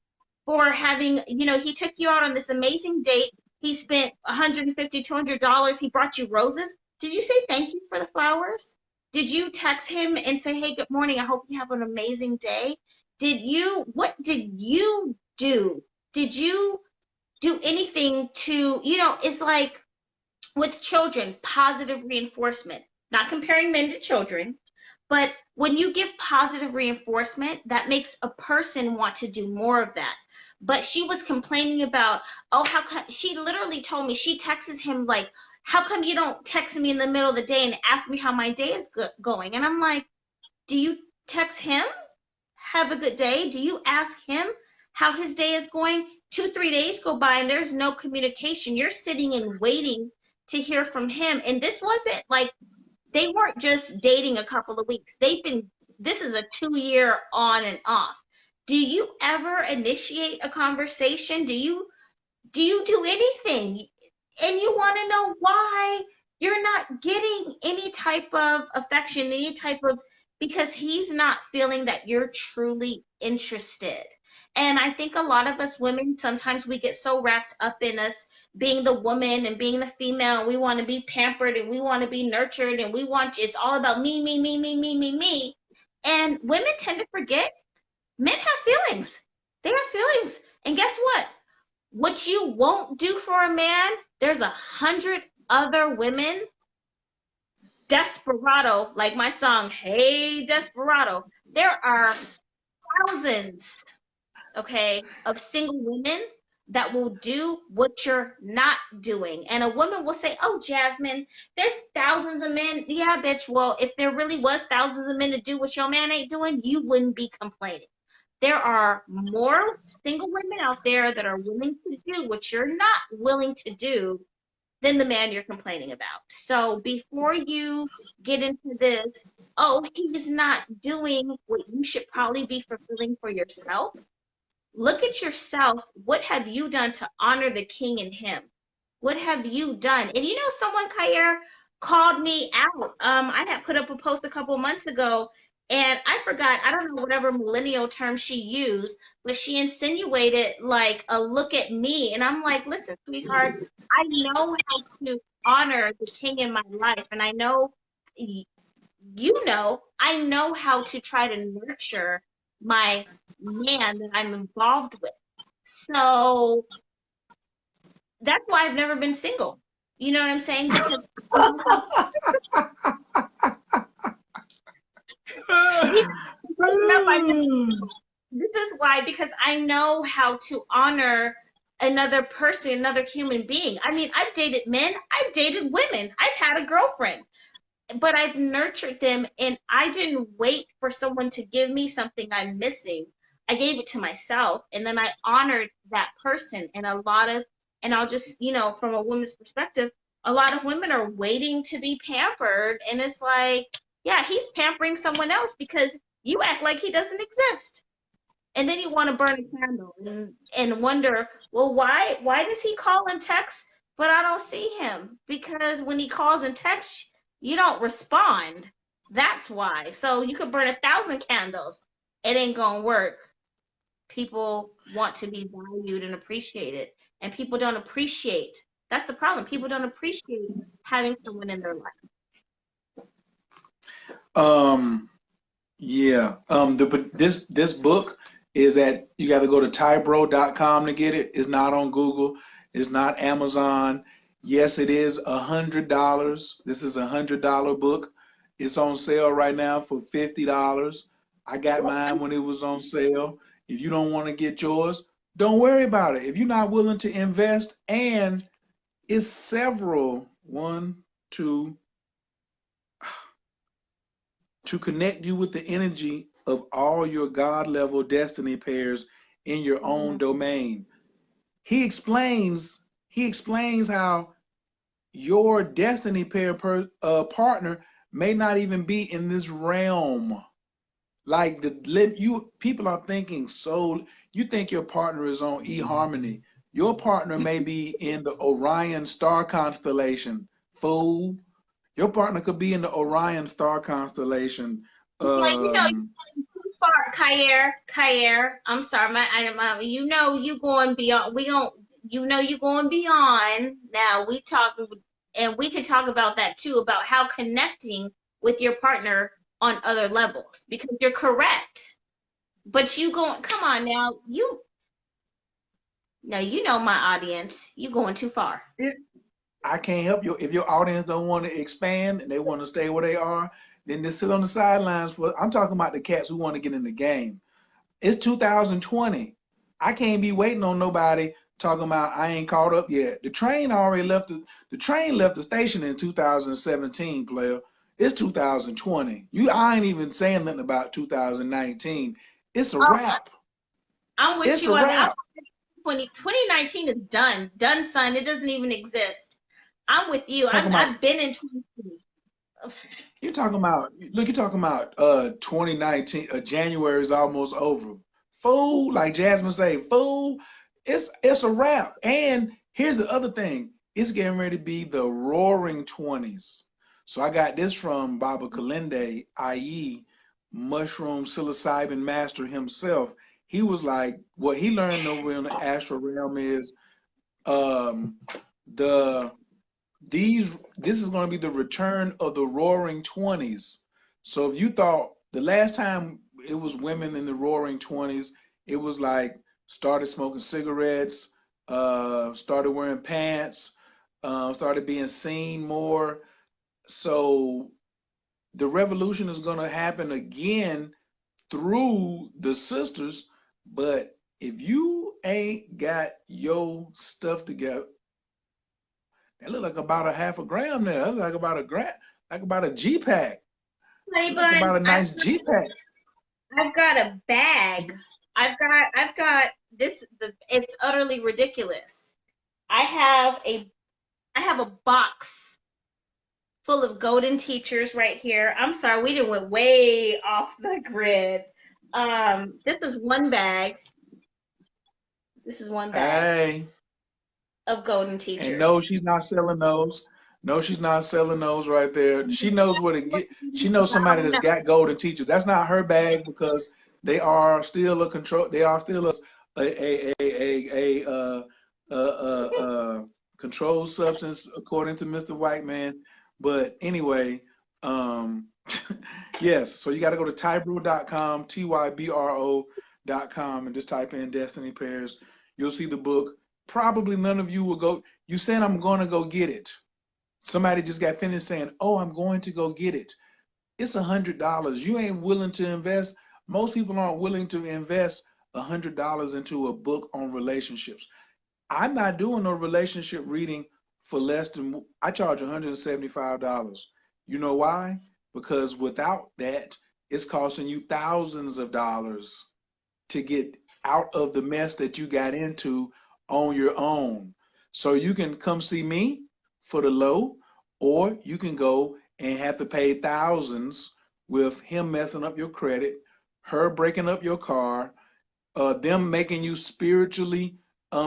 for having, he took you out on this amazing date. He spent $150, $200. He brought you roses. Did you say thank you for the flowers? Did you text him and say, hey, good morning, I hope you have an amazing day? What did you do? Did you do anything to, it's like with children, positive reinforcement, not comparing men to children, but when you give positive reinforcement, that makes a person want to do more of that. But she was complaining about, oh, how come, she literally told me, she texts him like, how come you don't text me in the middle of the day and ask me how my day is going? And I'm like, do you text him, have a good day? Do you ask him how his day is going. 2, 3 days go by and there's no communication. You're sitting and waiting to hear from him. And this wasn't like they weren't just dating a couple of weeks. This is a 2 year on and off. Do you ever initiate a conversation? Do you do anything? And you want to know why you're not getting any type of affection, any type of, because he's not feeling that you're truly interested. And I think a lot of us women, sometimes we get so wrapped up in us being the woman and being the female. And we want to be pampered and we want to be nurtured and it's all about me, me, me, me, me, me, me. And women tend to forget men have feelings. They have feelings. And guess what? What you won't do for a man, there's 100 other women, desperado, like my song, Hey Desperado. There are thousands, okay, of single women that will do what you're not doing. And a woman will say, oh, Jasmine, there's thousands of men. Yeah, bitch. Well, if there really was thousands of men to do what your man ain't doing, you wouldn't be complaining. There are more single women out there that are willing to do what you're not willing to do than the man you're complaining about. So before you get into this, oh, he's not doing what you should probably be fulfilling for yourself, look at yourself. What have you done to honor the king in him? What have you done? And someone, Khayr, called me out. I had put up a post a couple months ago, and I forgot, I don't know whatever millennial term she used, but she insinuated like a look at me. And I'm like, listen, sweetheart, I know how to honor the king in my life. And I know, I know how to try to nurture my man that I'm involved with. So that's why I've never been single. You know what I'm saying? Because this is why, because I know how to honor another person, another human being. I mean, I've dated men, I've dated women, I've had a girlfriend, but I've nurtured them, and I didn't wait for someone to give me something I'm missing. I gave it to myself, and then I honored that person. And and I'll just, from a woman's perspective, a lot of women are waiting to be pampered. And it's like, yeah, he's pampering someone else because you act like he doesn't exist. And then you want to burn a candle and wonder, well, why does he call and text, but I don't see him? Because when he calls and texts, you don't respond. That's why. So you could burn 1,000 candles. It ain't gonna work. People want to be valued and appreciated, and people don't appreciate. That's the problem. People don't appreciate having someone in their life. Yeah. This book is you got to go to tybro.com to get it. It's not on Google. It's not Amazon. Yes, it is $100. This is $100 book. It's on sale right now for $50. I got mine when it was on sale. If you don't want to get yours, don't worry about it. If you're not willing to invest, and it's several, to connect you with the energy of all your God level destiny pairs in your own domain. He explains how your destiny pair partner may not even be in this realm. Like people are thinking, so you think your partner is on eHarmony. Your partner may be in the Orion star constellation, fool. Your partner could be in the Orion star constellation. Like, too far, Khayr. I'm sorry, you going beyond. You going beyond. Now we talk, and we can talk about that too, about how connecting with your partner on other levels, because you're correct. But come on now, my audience, you going too far. I can't help you. If your audience don't want to expand and they want to stay where they are, then they sit on the sidelines. I'm talking about the cats who want to get in the game. It's 2020. I can't be waiting on nobody talking about I ain't caught up yet. The train already left the train left the station in 2017, player. It's 2020. I ain't even saying nothing about 2019. It's a wrap. I'm with It's you a on that. wrap. 2019 is done. Done, son. It doesn't even exist. I'm with you. Talking about I've been in 2020. you're talking about look, you're talking about 2019, January is almost over. Fool, like Jasmine say, fool, it's a wrap. And here's the other thing. It's getting ready to be the roaring 20s. So I got this from Baba Kalende, i.e. Mushroom Psilocybin Master himself. He was like, what he learned over in the astral realm is um the this is going to be the return of the roaring 20s. So if you thought the last time it was women in the roaring 20s, it was like started smoking cigarettes, started wearing pants, started being seen more. So the revolution is going to happen again through the sisters. But if you ain't got your stuff together, that look like about a half a gram there. That look like about a gram, like about a G pack. Honey Look like bun, about a nice G pack. I've got a bag. I've got this. It's utterly ridiculous. I have a I have a box full of golden teachers right here. I'm sorry, we didn't went way off the grid. This is one bag. This is one bag Hey, of golden and teachers. no, she's not selling those. No, she's not selling those right there. She knows what it get. She knows somebody that's No, got golden teachers. That's not her bag because they are still a control. They are still a controlled substance according to Mr. White Man. But anyway, um, yes. So you got to go to tybro.com, tybro.com, and just type in Destiny Pairs. You'll see the book. Probably none of you will go. You said I'm going to go get it. Somebody just got finished saying, "Oh, I'm going to go get it." It's $100. You ain't willing to invest. Most people aren't willing to invest $100 into a book on relationships. I'm not doing no relationship reading for less than I charge $175. You know why? Because without that, it's costing you thousands of dollars to get out of the mess that you got into on your own. So you can come see me for the low, or you can go and have to pay thousands with him messing up your credit, her breaking up your car, them making you spiritually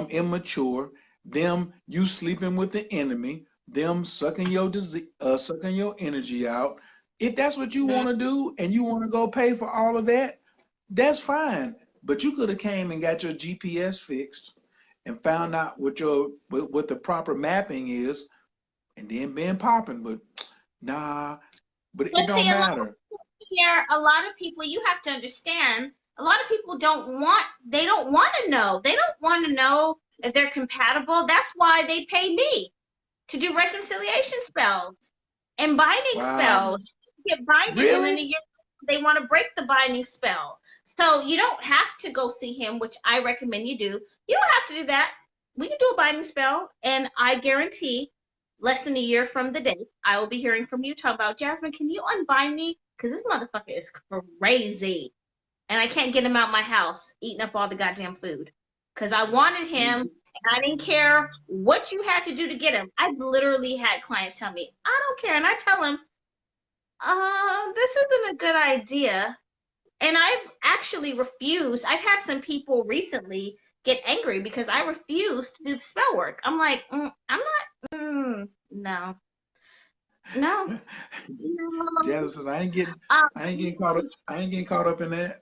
immature, them you sleeping with the enemy, them sucking your energy out. If that's what you want to do and you want to go pay for all of that, that's fine. But you could have came and got your GPS fixed and found out what the proper mapping is, and then been popping. But nah, but it but see, don't a lot matter. here, a lot of people, you have to understand, a lot of people they don't want to know. They don't want to know if they're compatible. That's why they pay me to do reconciliation spells and binding Wow, spells. You get binded, and then really? they want to break the binding spell. So you don't have to go see him, which I recommend you do. You don't have to do that. We can do a binding spell, and I guarantee less than a year from the date, I will be hearing from you talking about, Jasmine, can you unbind me? Because this motherfucker is crazy. And I can't get him out my house eating up all the goddamn food. Because I wanted him, Ex- and I didn't care what you had to do to get him. I've literally had clients tell me, I don't care. And I tell them, this isn't a good idea. And I've actually refused. I've had some people recently get angry because I refuse to do the spell work. I'm like, I'm not, no, no, no. Jazz says, I ain't getting caught up. Um, I ain't getting caught up in that.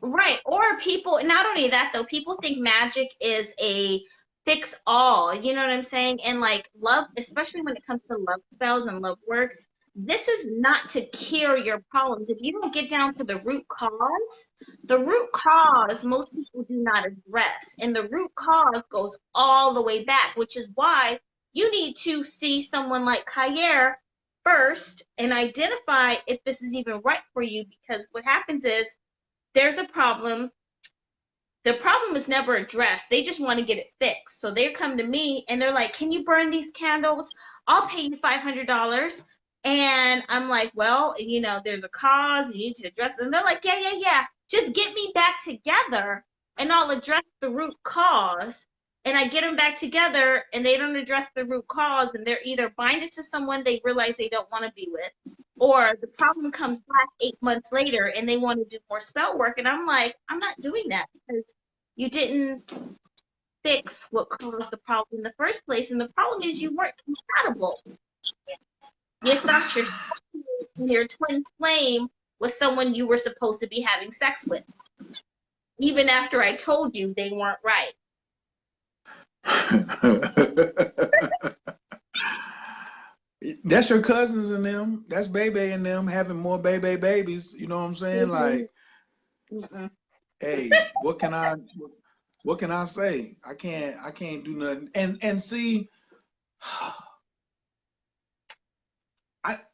right. Or people, not only that though, people think magic is a fix all. You know what I'm saying? And like love, especially when it comes to love spells and love work, this is not to cure your problems. If you don't get down to the root cause most people do not address. And the root cause goes all the way back, which is why you need to see someone like Khayr first and identify if this is even right for you, because what happens is there's a problem. The problem is never addressed. They just want to get it fixed. So they come to me and they're like, can you burn these candles? I'll pay you $500. And I'm like, well, there's a cause. You need to address it. And they're like, yeah, yeah, yeah. Just get me back together and I'll address the root cause. And I get them back together and they don't address the root cause, and they're either binded to someone they realize they don't want to be with, or the problem comes back 8 months later and they want to do more spell work. And I'm like, I'm not doing that because you didn't fix what caused the problem in the first place. And the problem is you weren't compatible. You thought your twin flame was someone you were supposed to be having sex with, even after I told you they weren't right. That's your cousins and them. That's baby and them having more babies. You know what I'm saying? Like, Mm-mm. hey, what can I say? I can't do nothing. And see,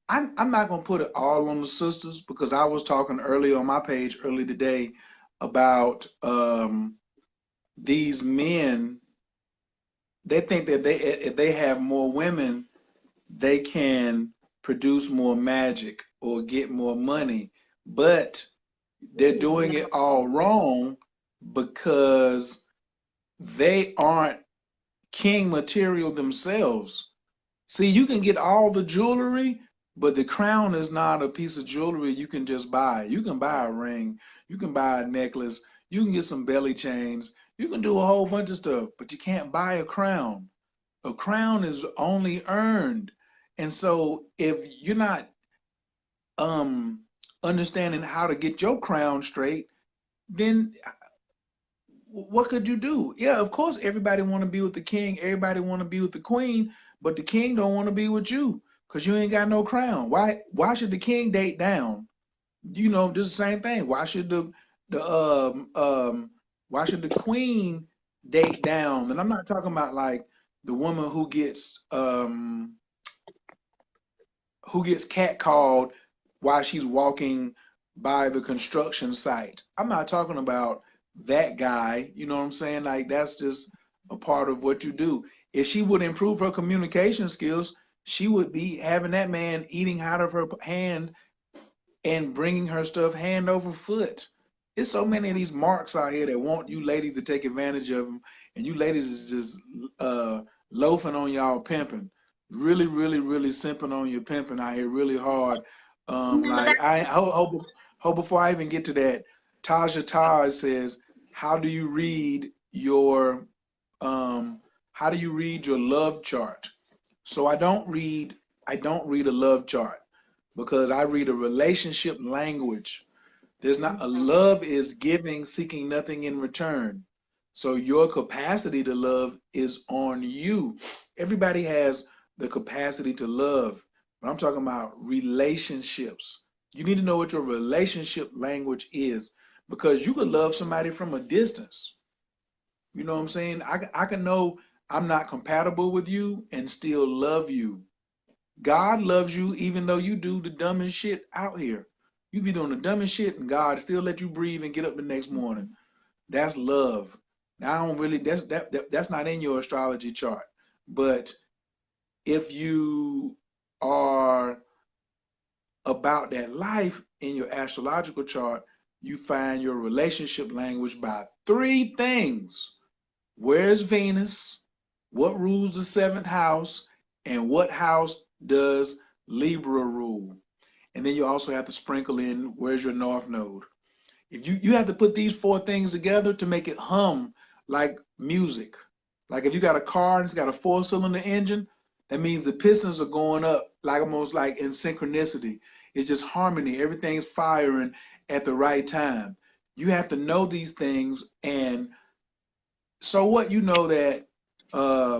I'm not gonna put it all on the sisters, because I was talking earlier on my page early today about these men. They think that if they have more women, they can produce more magic or get more money, but they're doing it all wrong because they aren't king material themselves. See, you can get all the jewelry, but the crown is not a piece of jewelry you can just buy. You can buy a ring, you can buy a necklace, you can get some belly chains, you can do a whole bunch of stuff, but you can't buy a crown. A crown is only earned. And so if you're not um understanding how to get your crown straight, then what could you do? Yeah, of course everybody want to be with the king, everybody want to be with the queen, but the king don't want to be with you because you ain't got no crown. Why should the king date down? You know, this is the same thing. The why should the queen date down? And I'm not talking about like the woman who gets catcalled while she's walking by the construction site. I'm not talking about that guy. You know what I'm saying? Like, that's just a part of what you do. If she would improve her communication skills, she would be having that man eating out of her hand and bringing her stuff hand over foot. There's so many of these marks out here that want you ladies to take advantage of them, and you ladies is just loafing on y'all pimping, really, really, really simping on your pimping out here really hard. No, Like that I hope before I even get to that, Taja Taj says, "How do you read your how do you read your love chart?" So I don't read a love chart because I read a relationship language. There's not a love is giving, seeking nothing in return. So your capacity to love is on you. Everybody has the capacity to love, but I'm talking about relationships. You need to know what your relationship language is, because you could love somebody from a distance. You know what I'm saying? I can know I'm not compatible with you and still love you. God loves you even though you do the dumbest shit out here. You be doing the dumbest shit and God still let you breathe and get up the next morning. That's love. Now I don't really that's not in your astrology chart. But if you are about that life in your astrological chart, you find your relationship language by three things. Where's Venus? What rules the seventh house? And what house does Libra rule? And then you also have to sprinkle in where's your north node. If you have to put these four things together to make it hum like music. Like if you got a car and it's got a four-cylinder engine, that means the pistons are going up like almost like in synchronicity. It's just harmony. Everything's firing at the right time. You have to know these things. And so what, you know that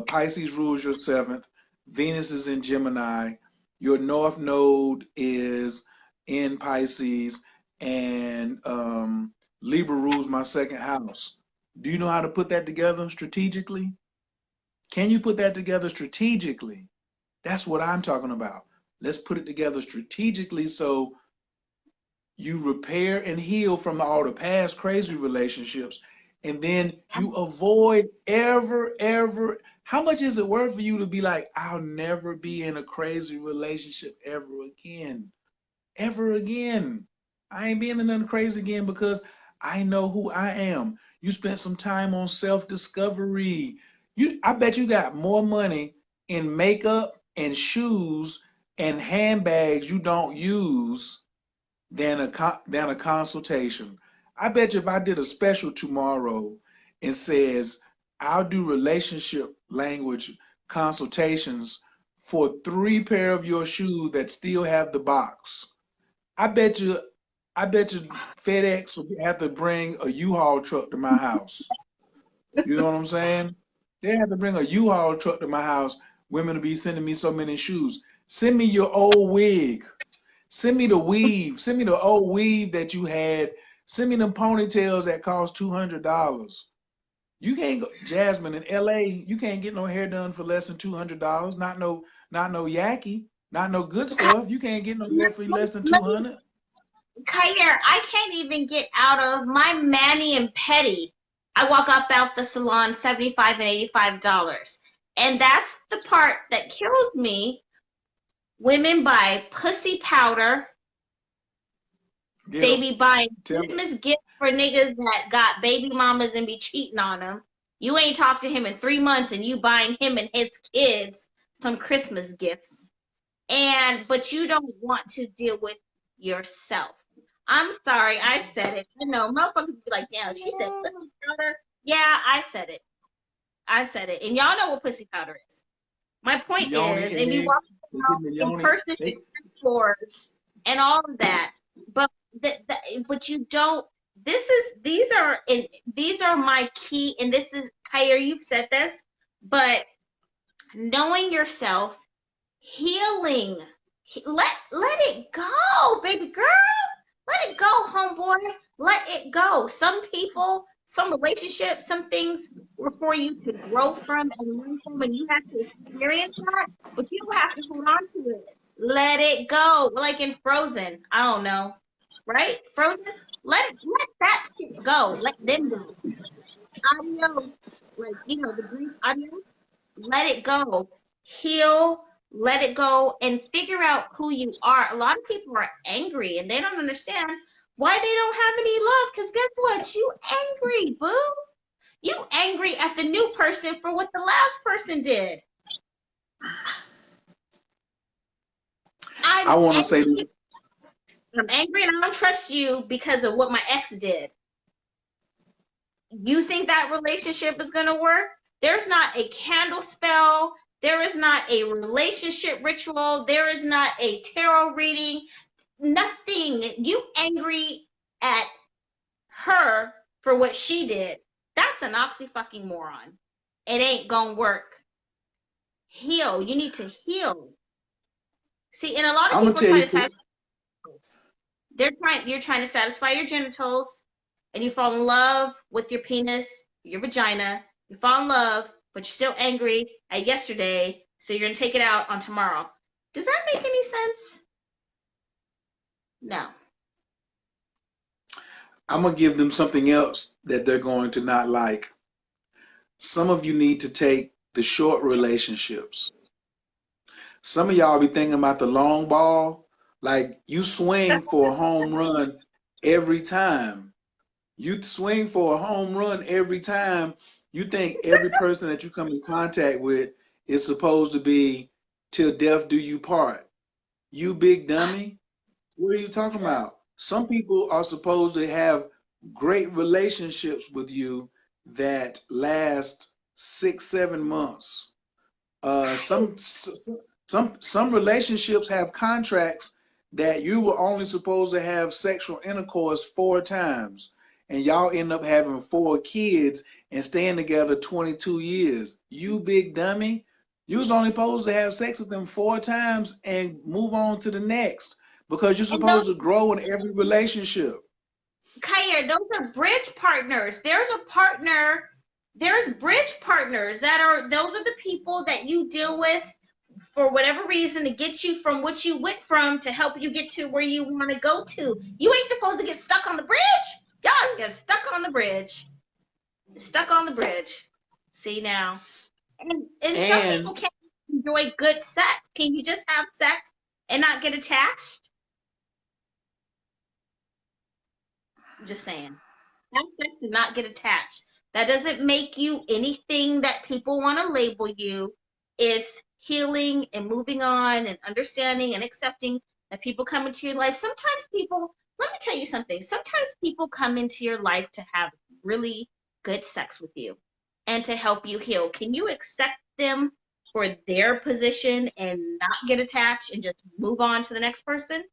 Pisces rules your seventh, Venus is in Gemini, your North Node is in Pisces, and Libra rules my second house. Do you know how to put that together strategically? Can you put that together strategically? That's what I'm talking about. Let's put it together strategically so you repair and heal from all the past crazy relationships, and then you avoid ever. How much is it worth for you to be like, I'll never be in a crazy relationship ever again? Ever again. I ain't being in nothing crazy again because I know who I am. You spent some time on self-discovery. I bet you got more money in makeup and shoes and handbags you don't use than a consultation. I bet you if I did a special tomorrow and says I'll do relationship language consultations for 3 pair of your shoes that still have the box. I bet you I bet you FedEx will have to bring a U-Haul truck to my house. You know what I'm saying? They have to bring a U-Haul truck to my house. Women will be sending me so many shoes. Send me your old wig. Send me the weave. Send me the old weave that you had. Send me them ponytails that cost $200. You can't go, Jasmine, in LA, you can't get no hair done for less than $200. Not no Yaki, not no good stuff. You can't get no hair for less than 200. Khayr, I can't even get out of my mani and pedi. I walk up out the salon $75 and $85. And that's the part that kills me. Women buy pussy powder. Get They them. be buying Tell me. Christmas gifts for niggas that got baby mamas and be cheating on them. You ain't talked to him in 3 months and you buying him and his kids some Christmas gifts. But you don't want to deal with yourself. I'm sorry, I said it. I know motherfuckers be like, damn, she said pussy powder. Yeah, I said it. I said it. And y'all know what pussy powder is. My The point yoni is, and we walk eggs. They get around the in yoni. person in stores and all of that. But but you don't. These are my key, and this is Khayr, you've said this, but knowing yourself, healing, let it go, baby girl. Let it go, homeboy. Let it go. Some people, some relationships, some things were for you to grow from and learn from, and you have to experience that, but you don't have to hold on to it. Let it go. Like in Frozen. I don't know. Right? Frozen? Let that shit go. Let them go. Adios. Like, the Greek adios. Let it go. Heal, let it go, and figure out who you are. A lot of people are angry and they don't understand why they don't have any love. Because guess what? You angry, boo. You angry at the new person for what the last person did. I I'm want to say this. angry. I'm angry and I don't trust you because of what my ex did. You think that relationship is going to work? There's not a candle spell. There is not a relationship ritual. There is not a tarot reading. Nothing. You angry at her for what she did. That's an oxy fucking moron. It ain't gonna work. Heal. You need to heal. See, and a lot of I'm gonna people tell try you. to satisfy. You're trying to satisfy your genitals, and you fall in love with your penis, your vagina. You fall in love, but you're still angry at yesterday, so you're gonna take it out on tomorrow. Does that make any sense? No. I'm gonna give them something else that they're going to not like. Some of you need to take the short relationships. Some of y'all be thinking about the long ball, like you swing for a home run every time. You swing for a home run every time. You think every person that you come in contact with is supposed to be till death do you part. You big dummy. What are you talking about? Some people are supposed to have great relationships with you that last 6, 7 months. Some relationships have contracts that you were only supposed to have sexual intercourse 4 times, and y'all end up having 4 kids and staying together 22 years. You big dummy. You was only supposed to have sex with them 4 times and move on to the next because you're And those supposed to grow in every relationship. Khayr, those are bridge partners. There's bridge partners those are the people that you deal with for whatever reason to get you from what you went from to help you get to where you want to go to. You ain't supposed to get stuck on the bridge. Y'all get stuck on the bridge. Stuck on the bridge. See now. And some people And can't enjoy good sex. Can you just have sex and not get attached? Just saying. Have sex and not get attached. That doesn't make you anything that people want to label you. It's healing and moving on and understanding and accepting that people come into your life. Sometimes people, let me tell you something. Sometimes people come into your life to have really good sex with you and to help you heal. Can you accept them for their position and not get attached and just move on to the next person?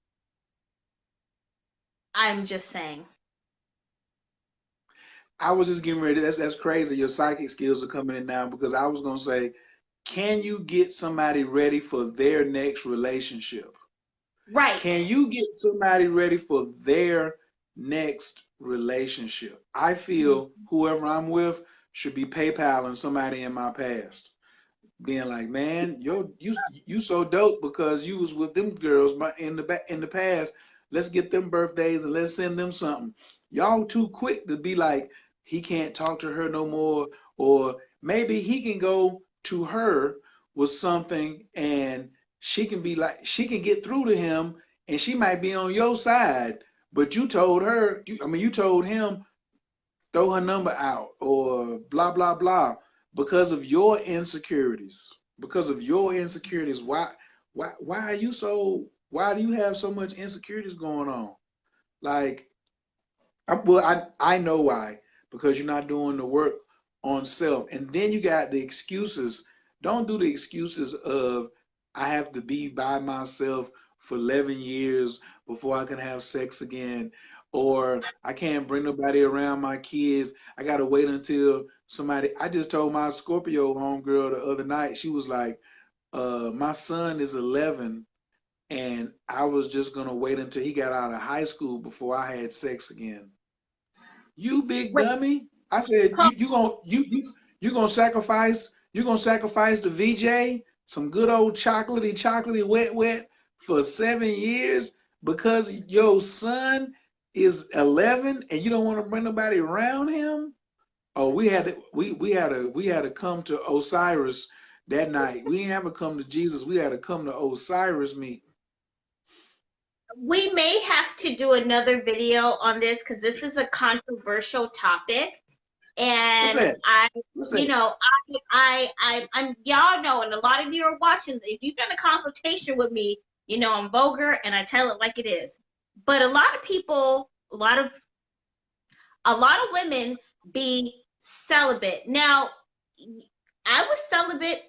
I'm just saying. I was just getting ready. That's crazy. Your psychic skills are coming in now because I was gonna say, can you get somebody ready for their next relationship? Can Right. you get somebody ready for their next relationship? I feel whoever I'm with should be PayPaling somebody in my past, being like, man, you so dope because you was with them girls in the past. Let's get them birthdays and let's send them something. Y'all too quick to be like, he can't talk to her no more, or maybe he can go to her with something and she can be like, she can get through to him and she might be on your side, but you told her, you told him throw her number out or blah blah blah because of your insecurities. Because of your insecurities, why are you so why do you have so much insecurities going on? Like I know why, because you're not doing the work on self. And then you got the excuses. Don't do the excuses of I have to be by myself for 11 years before I can have sex again, or I can't bring nobody around my kids. I got to wait until somebody. I just told my Scorpio homegirl the other night, she was like, my son is 11 and I was just going to wait until he got out of high school before I had sex again. You big Wait, dummy. I said you gonna sacrifice the VJ, some good old chocolatey wet for 7 years because your son is 11 and you don't want to bring nobody around him? Oh, we had to come to Osiris that night. We didn't have to come to Jesus. We had to come to Osiris meet. we may have to do another video on this because this is a controversial topic. What's And that? I, What's you that? know, I'm, y'all know, and a lot of you are watching. If you've done a consultation with me, you know I'm vulgar and I tell it like it is. But a lot of people, a lot of women be celibate. Now, I was celibate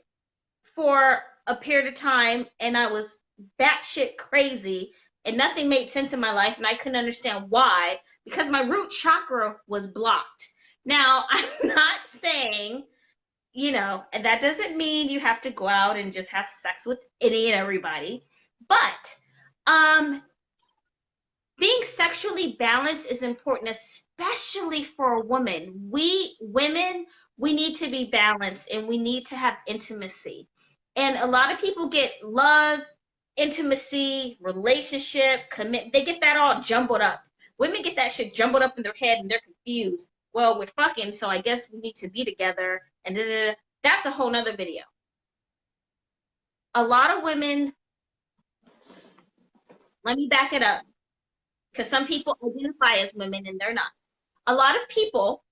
for a period of time and I was batshit crazy and nothing made sense in my life and I couldn't understand why because my root chakra was blocked. Now, I'm not saying, and that doesn't mean you have to go out and just have sex with any and everybody, but um being sexually balanced is important, especially for a woman. We women, we need to be balanced and we need to have intimacy. And a lot of people get love, intimacy, relationship, commit. They get that all jumbled up. Women get that shit jumbled up in their head and they're confused. Well, we're fucking, so I guess we need to be together. And da, da, da. That's a whole nother video. A lot of women, let me back it up, because some people identify as women and they're not. A lot of people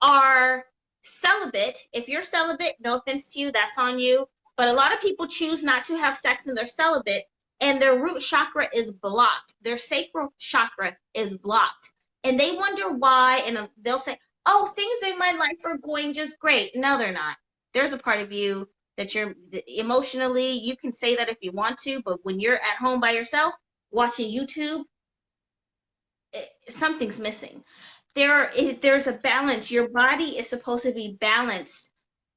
are celibate. If you're celibate, no offense to you, that's on you. But a lot of people choose not to have sex and they're celibate, and their root chakra is blocked. Their sacral chakra is blocked. And they wonder why, and they'll say, oh, things in my life are going just great. No, they're not. There's a part of you that you're emotionally, you can say that if you want to, but when you're at home by yourself watching YouTube, something's missing. There's a balance. Your body is supposed to be balanced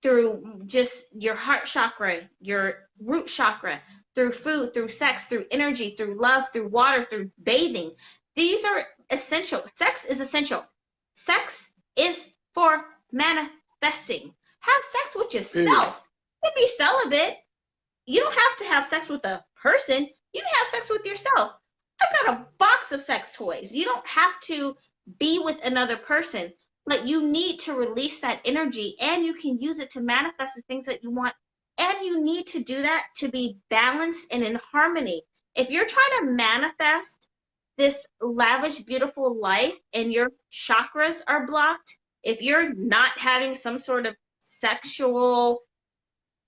through just your heart chakra, your root chakra, through food, through sex, through energy, through love, through water, through bathing. These are essential. Sex is essential. Sex is for manifesting. Have sex with Period. yourself. You can be celibate. You don't have to have sex with a person. You can have sex with yourself. I've got a box of sex toys. You don't have to be with another person. Like, you need to release that energy and you can use it to manifest the things that you want. And you need to do that to be balanced and in harmony. If you're trying to manifest this lavish, beautiful life and your chakras are blocked, if you're not having some sort of sexual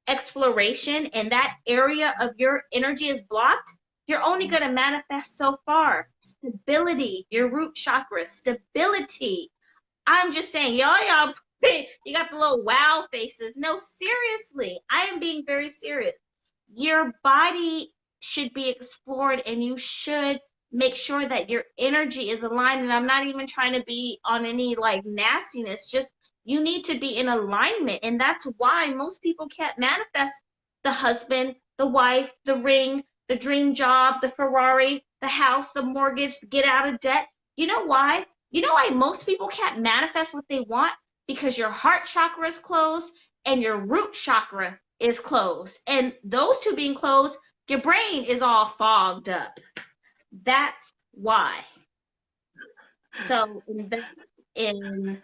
exploration and that area of your energy is blocked, you're only going to manifest so far. Stability, your root chakra, stability. I'm just saying, y'all, you got the little wow faces. No, seriously, I am being very serious. Your body should be explored and you should make sure that your energy is aligned. And I'm not even trying to be on any like nastiness, just you need to be in alignment. And that's why most people can't manifest the husband, the wife, the ring, the dream job, the Ferrari, the house, the mortgage, get out of debt. You know why? You know why most people can't manifest what they want? Because your heart chakra is closed and your root chakra is closed. And those two being closed, your brain is all fogged up. That's why. So invest in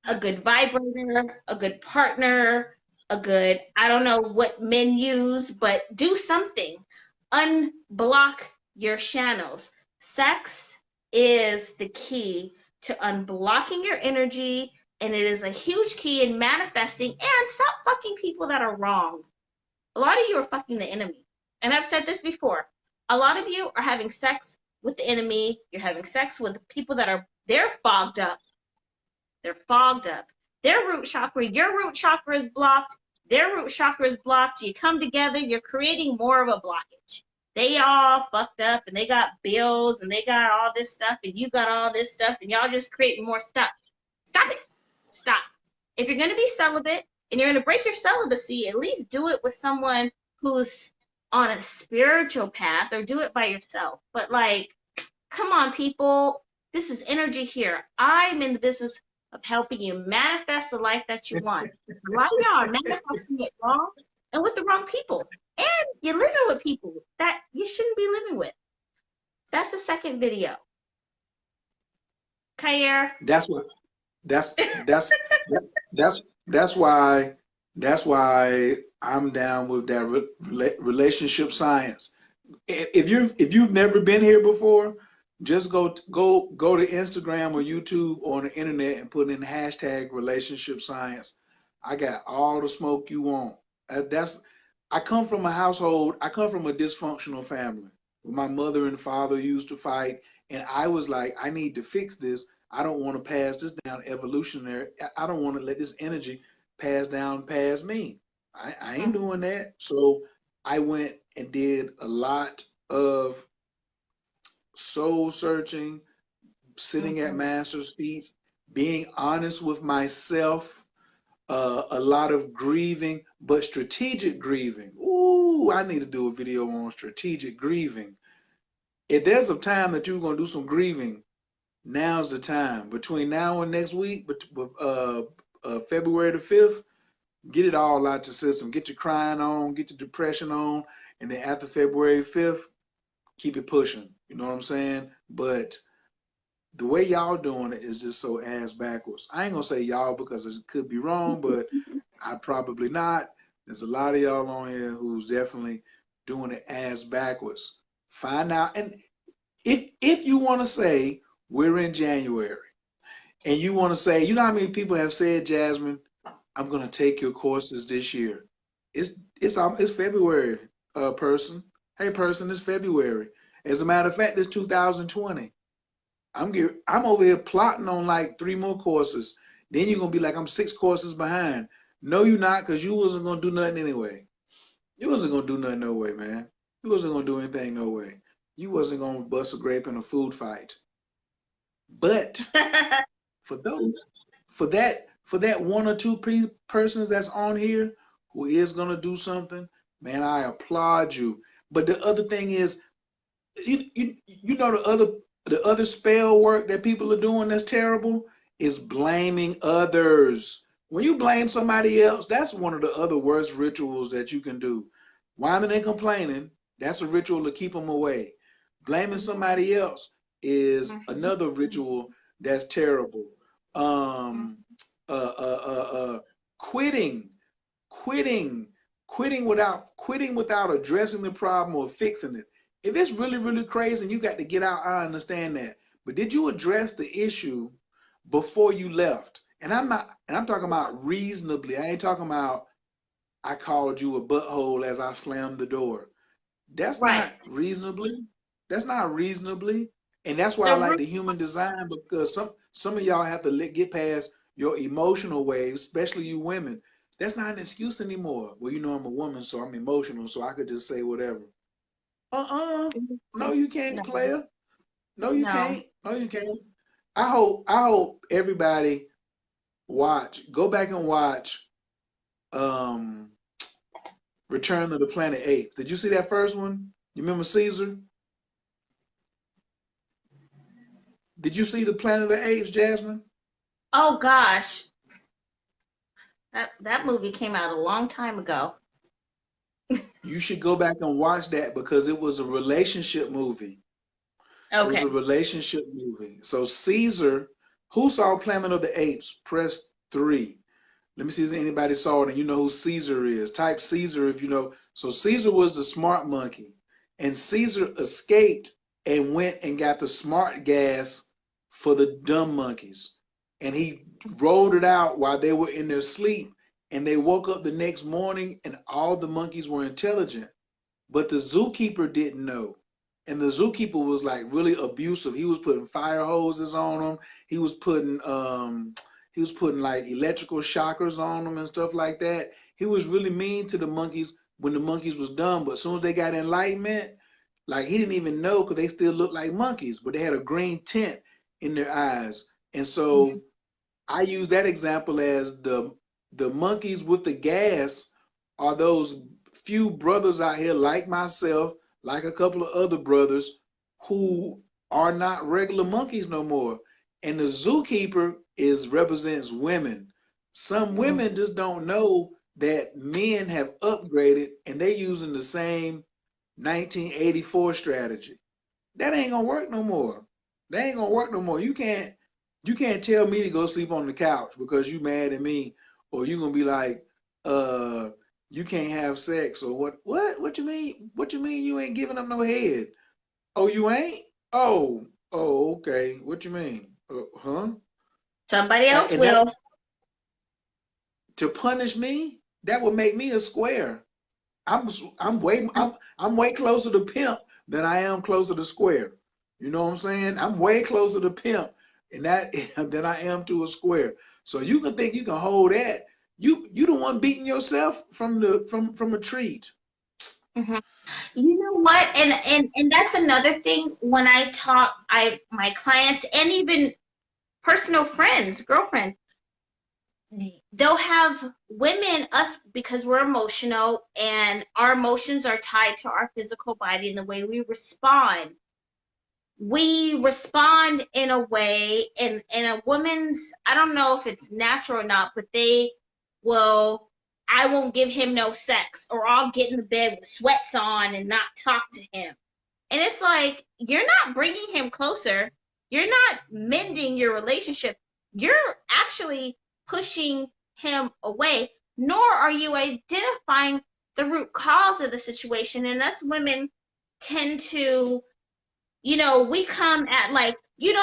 a good vibrator, a good partner, a good, I don't know what men use, but do something. Unblock your channels. Sex is the key to unblocking your energy, and it is a huge key in manifesting. And stop fucking people that are wrong. A lot of you are fucking the enemy. And I've said this before. A lot of you are having sex with the enemy. You're having sex with people that are, they're fogged up. They're fogged up. Their root chakra, your root chakra is blocked. Their root chakra is blocked. You come together, you're creating more of a blockage. They all fucked up and they got bills and they got all this stuff and you got all this stuff and y'all just creating more stuff. Stop it. Stop. If you're going to be celibate and you're going to break your celibacy, at least do it with someone who's on a spiritual path, or do it by yourself. But like, come on, people. This is energy here. I'm in the business of helping you manifest the life that you want. A lot of y'all are manifesting it wrong and with the wrong people. And you're living with people that you shouldn't be living with. That's the second video. Khayr. That's what that's that's that's that's why I'm down with that relationship science. If you've never been here before, just go to Instagram or YouTube or on the internet and put in hashtag relationship science. I got all the smoke you want. That's I come from a household. I come from a dysfunctional family. My mother and father used to fight, and I was like, I need to fix this. I don't want to pass this down evolutionary. I don't want to let this energy pass down past me. I ain't doing that. So I went and did a lot of soul searching, sitting at master's feet, being honest with myself, a lot of grieving, but strategic grieving. Ooh, I need to do a video on strategic grieving. If there's a time that you're going to do some grieving, now's the time. Between now and next week, February the 5th, get it all out the system. Get your crying on, get your depression on, and then after February 5th, keep it pushing. You know what I'm saying? But the way y'all doing it is just so ass backwards. I ain't gonna say y'all because it could be wrong, but I probably not. There's a lot of y'all on here who's definitely doing it ass backwards. Find out, and if you want to say we're in January, and you want to say, you know how many people have said, Jasmine, I'm gonna take your courses this year. It's February, person. Hey, person, it's February. As a matter of fact, it's 2020. I'm over here plotting on like 3 more courses. Then you're gonna be like, I'm 6 courses behind. No, you're not, because you wasn't gonna do nothing anyway. You wasn't gonna do nothing no way, man. You wasn't gonna do anything no way. You wasn't gonna bust a grape in a food fight. But for those, for that 1 or 2 persons that's on here who is gonna do something, man, I applaud you. But the other thing is, you know the other spell work that people are doing that's terrible is blaming others. When you blame somebody else, that's one of the other worst rituals that you can do. Whining and complaining, that's a ritual to keep them away. Blaming somebody else is another ritual that's terrible. Um, uh, uh, uh, quitting, quitting, quitting without addressing the problem or fixing it If it's really, really crazy and you got to get out, I understand that. But did you address the issue before you left? And I'm talking about reasonably. I ain't talking about I called you a butthole as I slammed the door. That's Right. not reasonably. That's not reasonably. And that's why I The like root. the human design, because some of y'all have to get past your emotional waves, especially you women. That's not an excuse anymore. Well, you know I'm a woman, so I'm emotional, so I could just say whatever. Uh-uh. No, you can't, No, player. No, you no. can't. No, you can't. I hope everybody go back and watch um Return of the Planet Apes. Did you see that first one? You remember Caesar? Did you see the Planet of the Apes, Jasmine? Oh gosh, that movie came out a long time ago. You should go back and watch that because it was a relationship movie. It was a Okay. relationship movie. So Caesar, who saw Planet of the Apes? Press 3. Let me see if anybody saw it and you know who Caesar is. Type Caesar if you know. So Caesar was the smart monkey. And Caesar escaped and went and got the smart gas for the dumb monkeys. And he rolled it out while they were in their sleep. And they woke up the next morning and all the monkeys were intelligent. But the zookeeper didn't know. And the zookeeper was like really abusive. He was putting fire hoses on them. He was putting he was putting like electrical shockers on them and stuff like that. He was really mean to the monkeys when the monkeys was dumb. But as soon as they got enlightenment, like he didn't even know because they still looked like monkeys, but they had a green tint in their eyes. And Mhm. so I use that example as the monkeys with the gas are those few brothers out here like myself, like a couple of other brothers who are not regular monkeys no more. And the zookeeper is represents women. Some Mhm. women just don't know that men have upgraded and they're using the same 1984 strategy. That ain't gonna work no more. That ain't gonna work no more. You can't tell me to go sleep on the couch because you mad at me, or you gonna be like, uh, you can't have sex or what? What you mean? What you mean you ain't giving up no head? Oh, you ain't? Oh, okay. What you mean? Huh? Somebody else And that's will. to punish me. That would make me a square. I'm I'm way I'm way closer to pimp than I am closer to square. You know what I'm saying? I'm way closer to pimp and that than I am to a square. So you can think you can hold that. You the one beating yourself from a treat. Mhm. You know what? And that's another thing when I talk, I my clients and even personal friends, girlfriends, they'll have women, us, because we're emotional and our emotions are tied to our physical body and the way we respond. We respond in a way, and a woman's, I don't know if it's natural or not, but they will, I won't give him no sex, or I'll get in the bed with sweats on and not talk to him. And it's like, you're not bringing him closer. You're not mending your relationship. You're actually pushing him away, nor are you identifying the root cause of the situation. And us women tend to, we come at like, and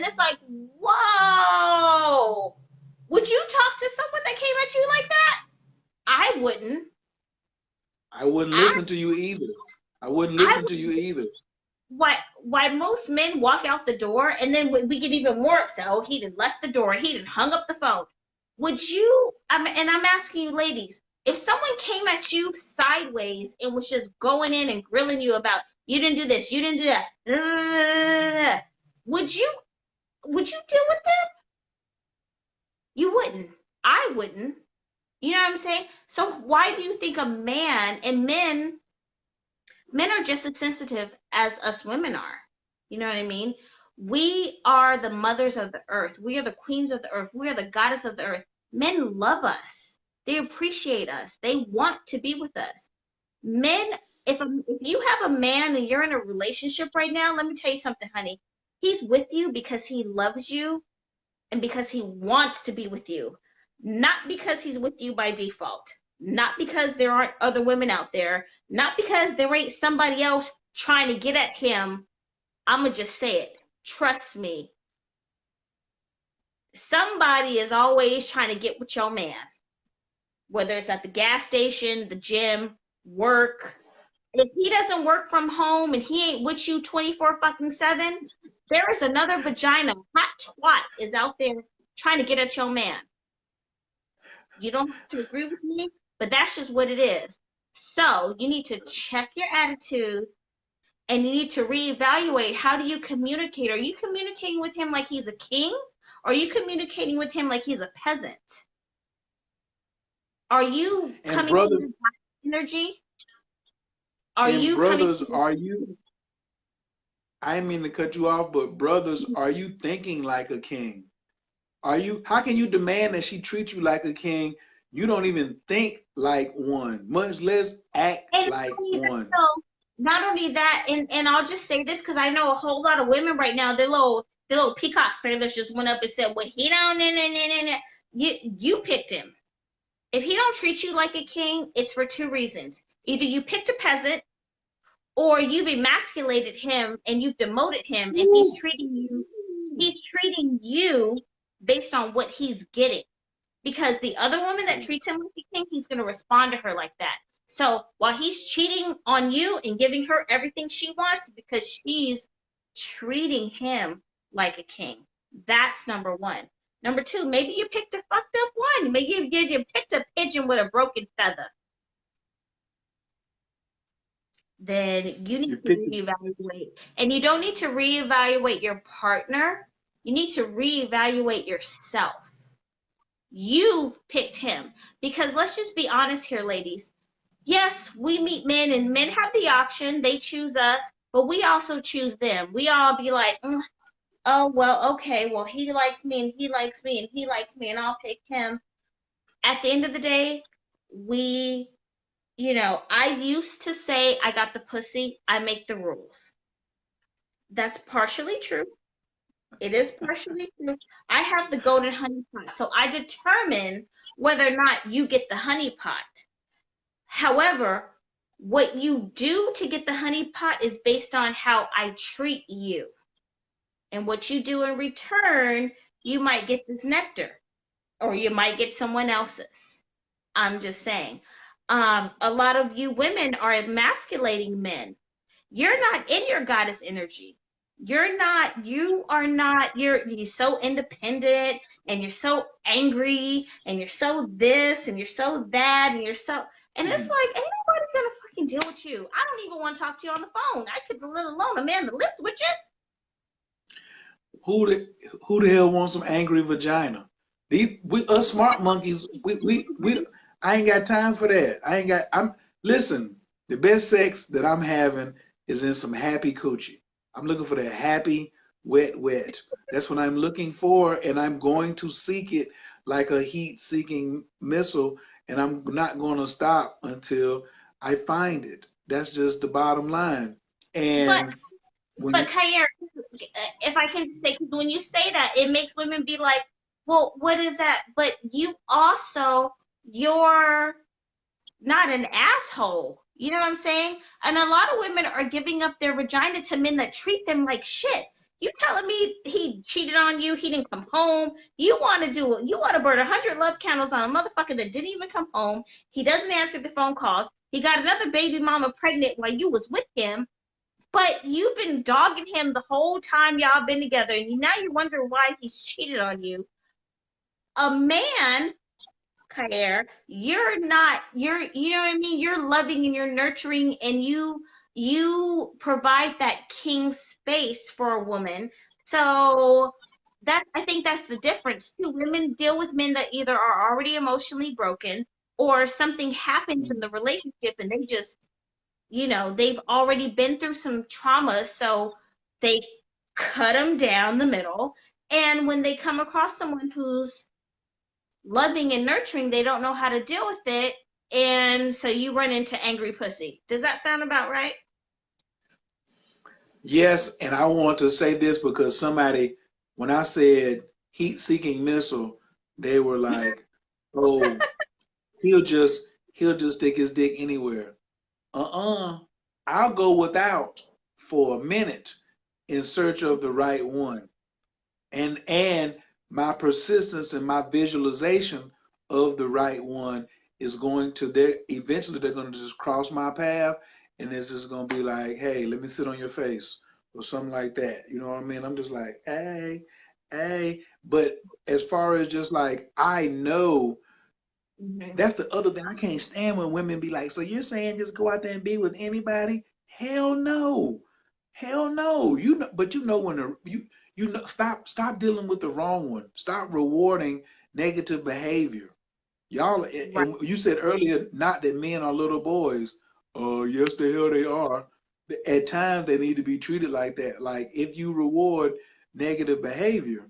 it's like, whoa. Would you talk to someone that came at you like that? I wouldn't. I wouldn't I listen to you either. I wouldn't I listen to you either. why most men walk out the door and then we get even more upset. Oh, he done left the door. He done hung up the phone. Would you? And I'm asking you, ladies, if someone came at you sideways and was just going in and grilling you about you didn't do this, you didn't do that, would you? Would you deal with them? You wouldn't. I wouldn't. You know what I'm saying? So why do you think a man and men are just as sensitive as us women are? You know what I mean? We are the mothers of the earth. We are the queens of the earth. We are the goddess of the earth. Men love us. They appreciate us. They want to be with us. Men, if you have a man and you're in a relationship right now, let me tell you something, honey. He's with you because he loves you and because he wants to be with you, not because he's with you by default. Not because there aren't other women out there, not because there ain't somebody else trying to get at him. I'm going to just say it. Trust me. Somebody is always trying to get with your man, whether it's at the gas station, the gym, work. If he doesn't work from home and he ain't with you 24 fucking 7, there is another vagina, hot twat, is out there trying to get at your man. You don't have to agree with me, but that's just what it is. So you need to check your attitude and you need to reevaluate, how do you communicate? Are you communicating with him like he's a king? Or are you communicating with him like he's a peasant? Are you And coming from brothers, his energy? and brothers, are you, I didn't mean to cut you off, but brothers, are you thinking like a king? Are you, how can you demand that she treat you like a king? You don't even think like one, much less act And like one. not only that, and I'll just say this because I know a whole lot of women right now, their little peacock feathers just went up and said, well, he don't, nah. You picked him. If he don't treat you like a king, it's for two reasons. Either you picked a peasant, or you've emasculated him and you've demoted him, and he's treating you based on what he's getting. Because the other woman that treats him like a king, he's going to respond to her like that. So while he's cheating on you and giving her everything she wants because she's treating him like a king, that's number one. Number two, maybe you picked a fucked up one. Maybe you picked a pigeon with a broken feather. Then you need You to pick the, reevaluate. And you don't need to reevaluate your partner. You need to reevaluate yourself. You picked him. Because let's just be honest here, ladies. Yes, we meet men and men have the option. They choose us, but we also choose them. We all be like, oh, well, okay, well, he likes me and he likes me and he likes me and I'll pick him. At the end of the day, I used to say I got the pussy, I make the rules. That's partially true. It is partially true. I have the golden honey pot, so I determine whether or not you get the honey pot. However, what you do to get the honey pot is based on how I treat you. And what you do in return, you might get this nectar or you might get someone else's. I'm just saying. A lot of you women are emasculating men. You're not in your goddess energy. You're so independent and you're so angry and you're so this and you're so that and and it's like, ain't nobody gonna fucking deal with you. I don't even want to talk to you on the phone. I could, let alone a man that lives with you. who the hell wants some angry vagina? Us smart monkeys, I ain't got time for that. Listen, the best sex that I'm having is in some happy coochie. I'm looking for that happy, wet. That's what I'm looking for, and I'm going to seek it like a heat-seeking missile, and I'm not going to stop until I find it. That's just the bottom line. But And when but you, Khayr, if I can say, because when you say that, it makes women be like, well, what is that? But you're not an asshole. You know what I'm saying? And a lot of women are giving up their vagina to men that treat them like shit. You telling me he cheated on you? He didn't come home. You want to burn 100 love candles on a motherfucker that didn't even come home. He doesn't answer the phone calls. He got another baby mama pregnant while you was with him. But you've been dogging him the whole time y'all been together, and now you wonder why he's cheated on you. A man, Khayr, you know what I mean? You're loving and you're nurturing and you provide that king space for a woman. So I think that's the difference too. Women deal with men that either are already emotionally broken or something happens in the relationship and they just, they've already been through some trauma, so they cut them down the middle. And when they come across someone who's loving and nurturing, they don't know how to deal with it. And so you run into angry pussy. Does that sound about right? yes, and I want to say this because somebody, when I said heat-seeking missile, they were like, "Oh, he'll just he'll just stick his dick anywhere. Uh-uh. I'll go without for a minute in search of the right one. And my persistence and my visualization of the right one is going to there eventually they're going to just cross my path, and it's just going to be like, hey, let me sit on your face or something like that. You know what I mean? I'm just like, hey, hey. But as far as just like, I know, Mm-hmm. that's the other thing. I can't stand when women be like, so you're saying just go out there and be with anybody? Hell no. Hell no. You know, but you know when you know, stop dealing with the wrong one. Stop rewarding negative behavior. Y'all, Right. and you said earlier, not that men are little boys. Oh, yes, the hell they are. At times, they need to be treated like that. Like if you reward negative behavior,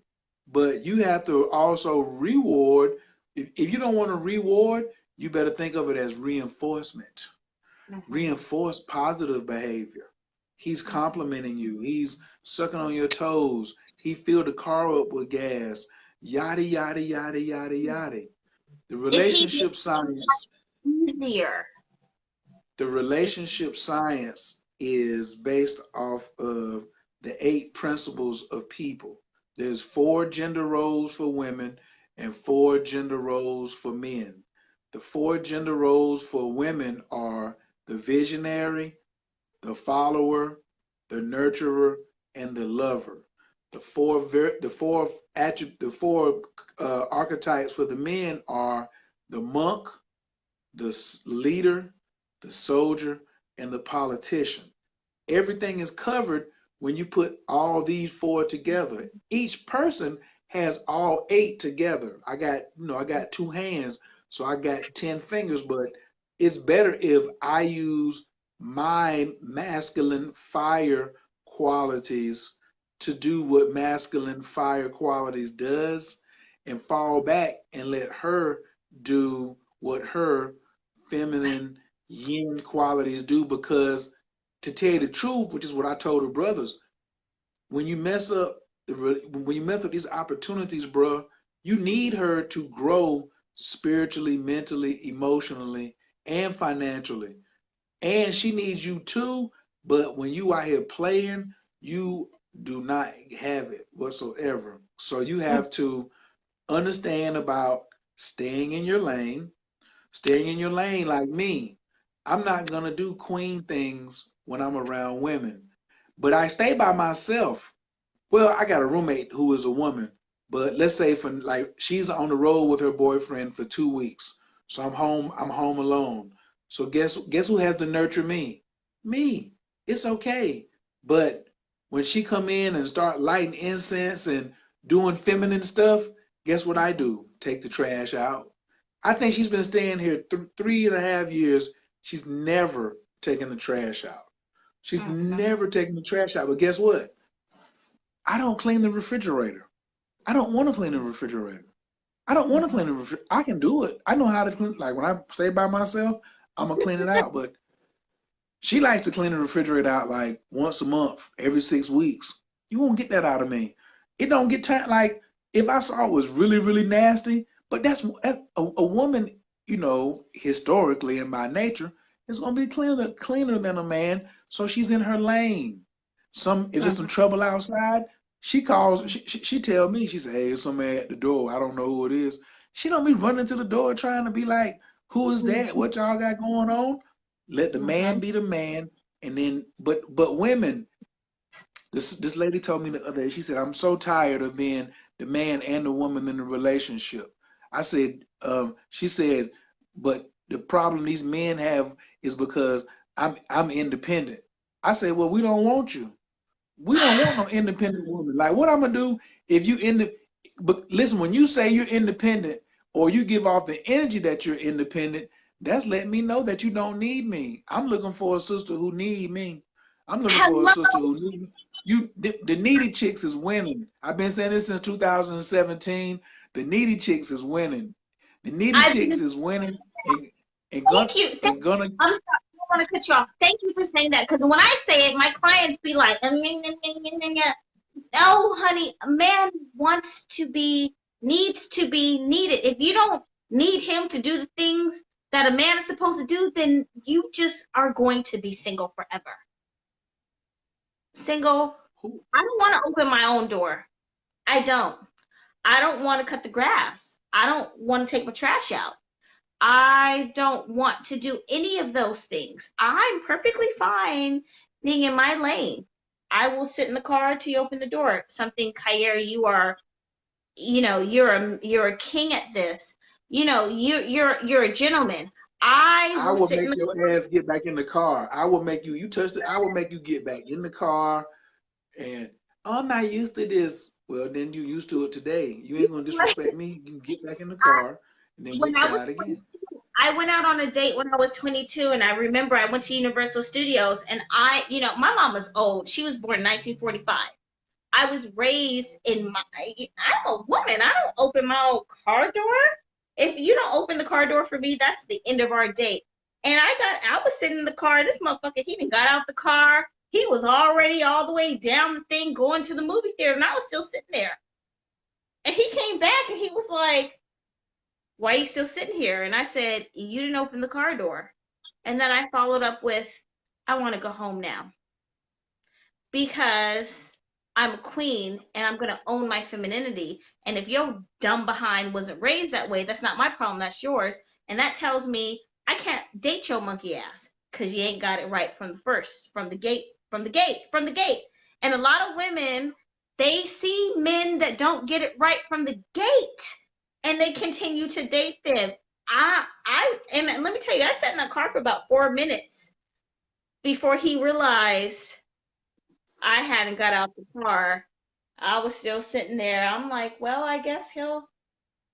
but you have to also reward. If you don't want to reward, you better think of it as reinforcement. Mm-hmm. Reinforce positive behavior. He's Mm-hmm. complimenting you. He's sucking on your toes. He filled the car up with gas. Yada, yada, yada, yada, yada. The Is he relationship science, easier? the relationship science is based off of the 8 principles of people. There's 4 gender roles for women and 4 gender roles for men. The 4 gender roles for women are the visionary, the follower, the nurturer, and the lover. The four archetypes for the men are the monk, the leader, the soldier, and the politician. Everything is covered when you put all these 4 together. Each person has all 8 together. I got 2 hands, so I got 10 fingers, but it's better if I use my masculine fire qualities to do what masculine fire qualities does and fall back and let her do what her feminine yin qualities do, because to tell you the truth, which is what I told her brothers, when you mess up when you mess up these opportunities, bro, you need her to grow spiritually, mentally, emotionally, and financially. And she needs you too, but when you out here playing, you do not have it whatsoever. So you have to understand about staying in your lane, staying in your lane like me. I'm not gonna do queen things when I'm around women, but I stay by myself. Well, I got a roommate who is a woman, but let's say for like she's on the road with her boyfriend for 2 weeks, so I'm home. I'm home alone. So guess who has to nurture me? Me. It's okay. But when she come in and start lighting incense and doing feminine stuff, guess what I do? Take the trash out. I think she's been staying here 3.5 years. She's never taken the trash out. She's Mm-hmm. never taken the trash out. But guess what? I don't clean the refrigerator. I don't want to clean the refrigerator. I don't want to clean Mm-hmm. the refrigerator. I can do it. I know how to clean. Like when I stay by myself, I'm gonna clean it out. But she likes to clean the refrigerator out like once a month, every 6 weeks. You won't get that out of me. It don't get time. Like if I saw it was really, really nasty, but that's a woman, historically and by nature, is gonna be cleaner than a man. So she's in her lane. If it's some Mm-hmm. trouble outside, she calls. She tell me. She say, "Hey, somebody at the door. I don't know who it is." She don't be running to the door trying to be like, "Who is that? What y'all got going on?" Let the man Mm-hmm. be the man, and then but women. This lady told me the other day. She said, "I'm so tired of being the man and the woman in the relationship." I said, she said, "But the problem these men have is because I'm independent." I said, "Well, we don't want you. We don't want no independent woman. Like, what I'm gonna do if you But listen, when you say you're independent or you give off the energy that you're independent, that's letting me know that you don't need me. I'm looking for a sister who need me. I'm looking for a Hello. sister who need me. The needy chicks is winning. I've been saying this since 2017. The needy chicks is winning. The needy I've chicks been. is winning and gonna Thank you. and gonna I'm sorry. I don't want to cut you off. Thank you for saying that. Because when I say it, my clients be like, "No, honey, a man needs to be needed. If you don't need him to do the things that a man is supposed to do, then you just are going to be single forever. Single. I don't want to open my own door. I don't. I don't want to cut the grass. I don't want to take my trash out. I don't want to do any of those things. I'm perfectly fine being in my lane. I will sit in the car till you open the door. Something, Khayr, you are, you're a king at this. You're a gentleman. I I will will sit in make the your ass get back in the car. I will make you, you touched it, I will make you get back in the car and I'm not used to this. Well, then you used to it today. You ain't gonna car. disrespect me. You can get back in the car and then we'll When I was try it again. 22, I went out on a date when I was 22, and I remember I went to Universal Studios, and my mom was old. She was born in 1945. I was raised I'm a woman. I don't open my own car door. If you don't open the car door for me, that's the end of our date. And I was sitting in the car. This motherfucker, he even got out the car. He was already all the way down the thing going to the movie theater, and I was still sitting there. And he came back and he was like, "Why are you still sitting here?" And I said, "You didn't open the car door." And then I followed up with, "I want to go home now because I'm a queen and I'm going to own my femininity. And if your dumb behind wasn't raised that way, that's not my problem, that's yours. And that tells me I can't date your monkey ass because you ain't got it right from the first, from the gate, from the gate, from the gate." And a lot of women, they see men that don't get it right from the gate and they continue to date them. And let me tell you, I sat in that car for about 4 minutes before he realized I hadn't got out the car. I was still sitting there. I'm like, well, I guess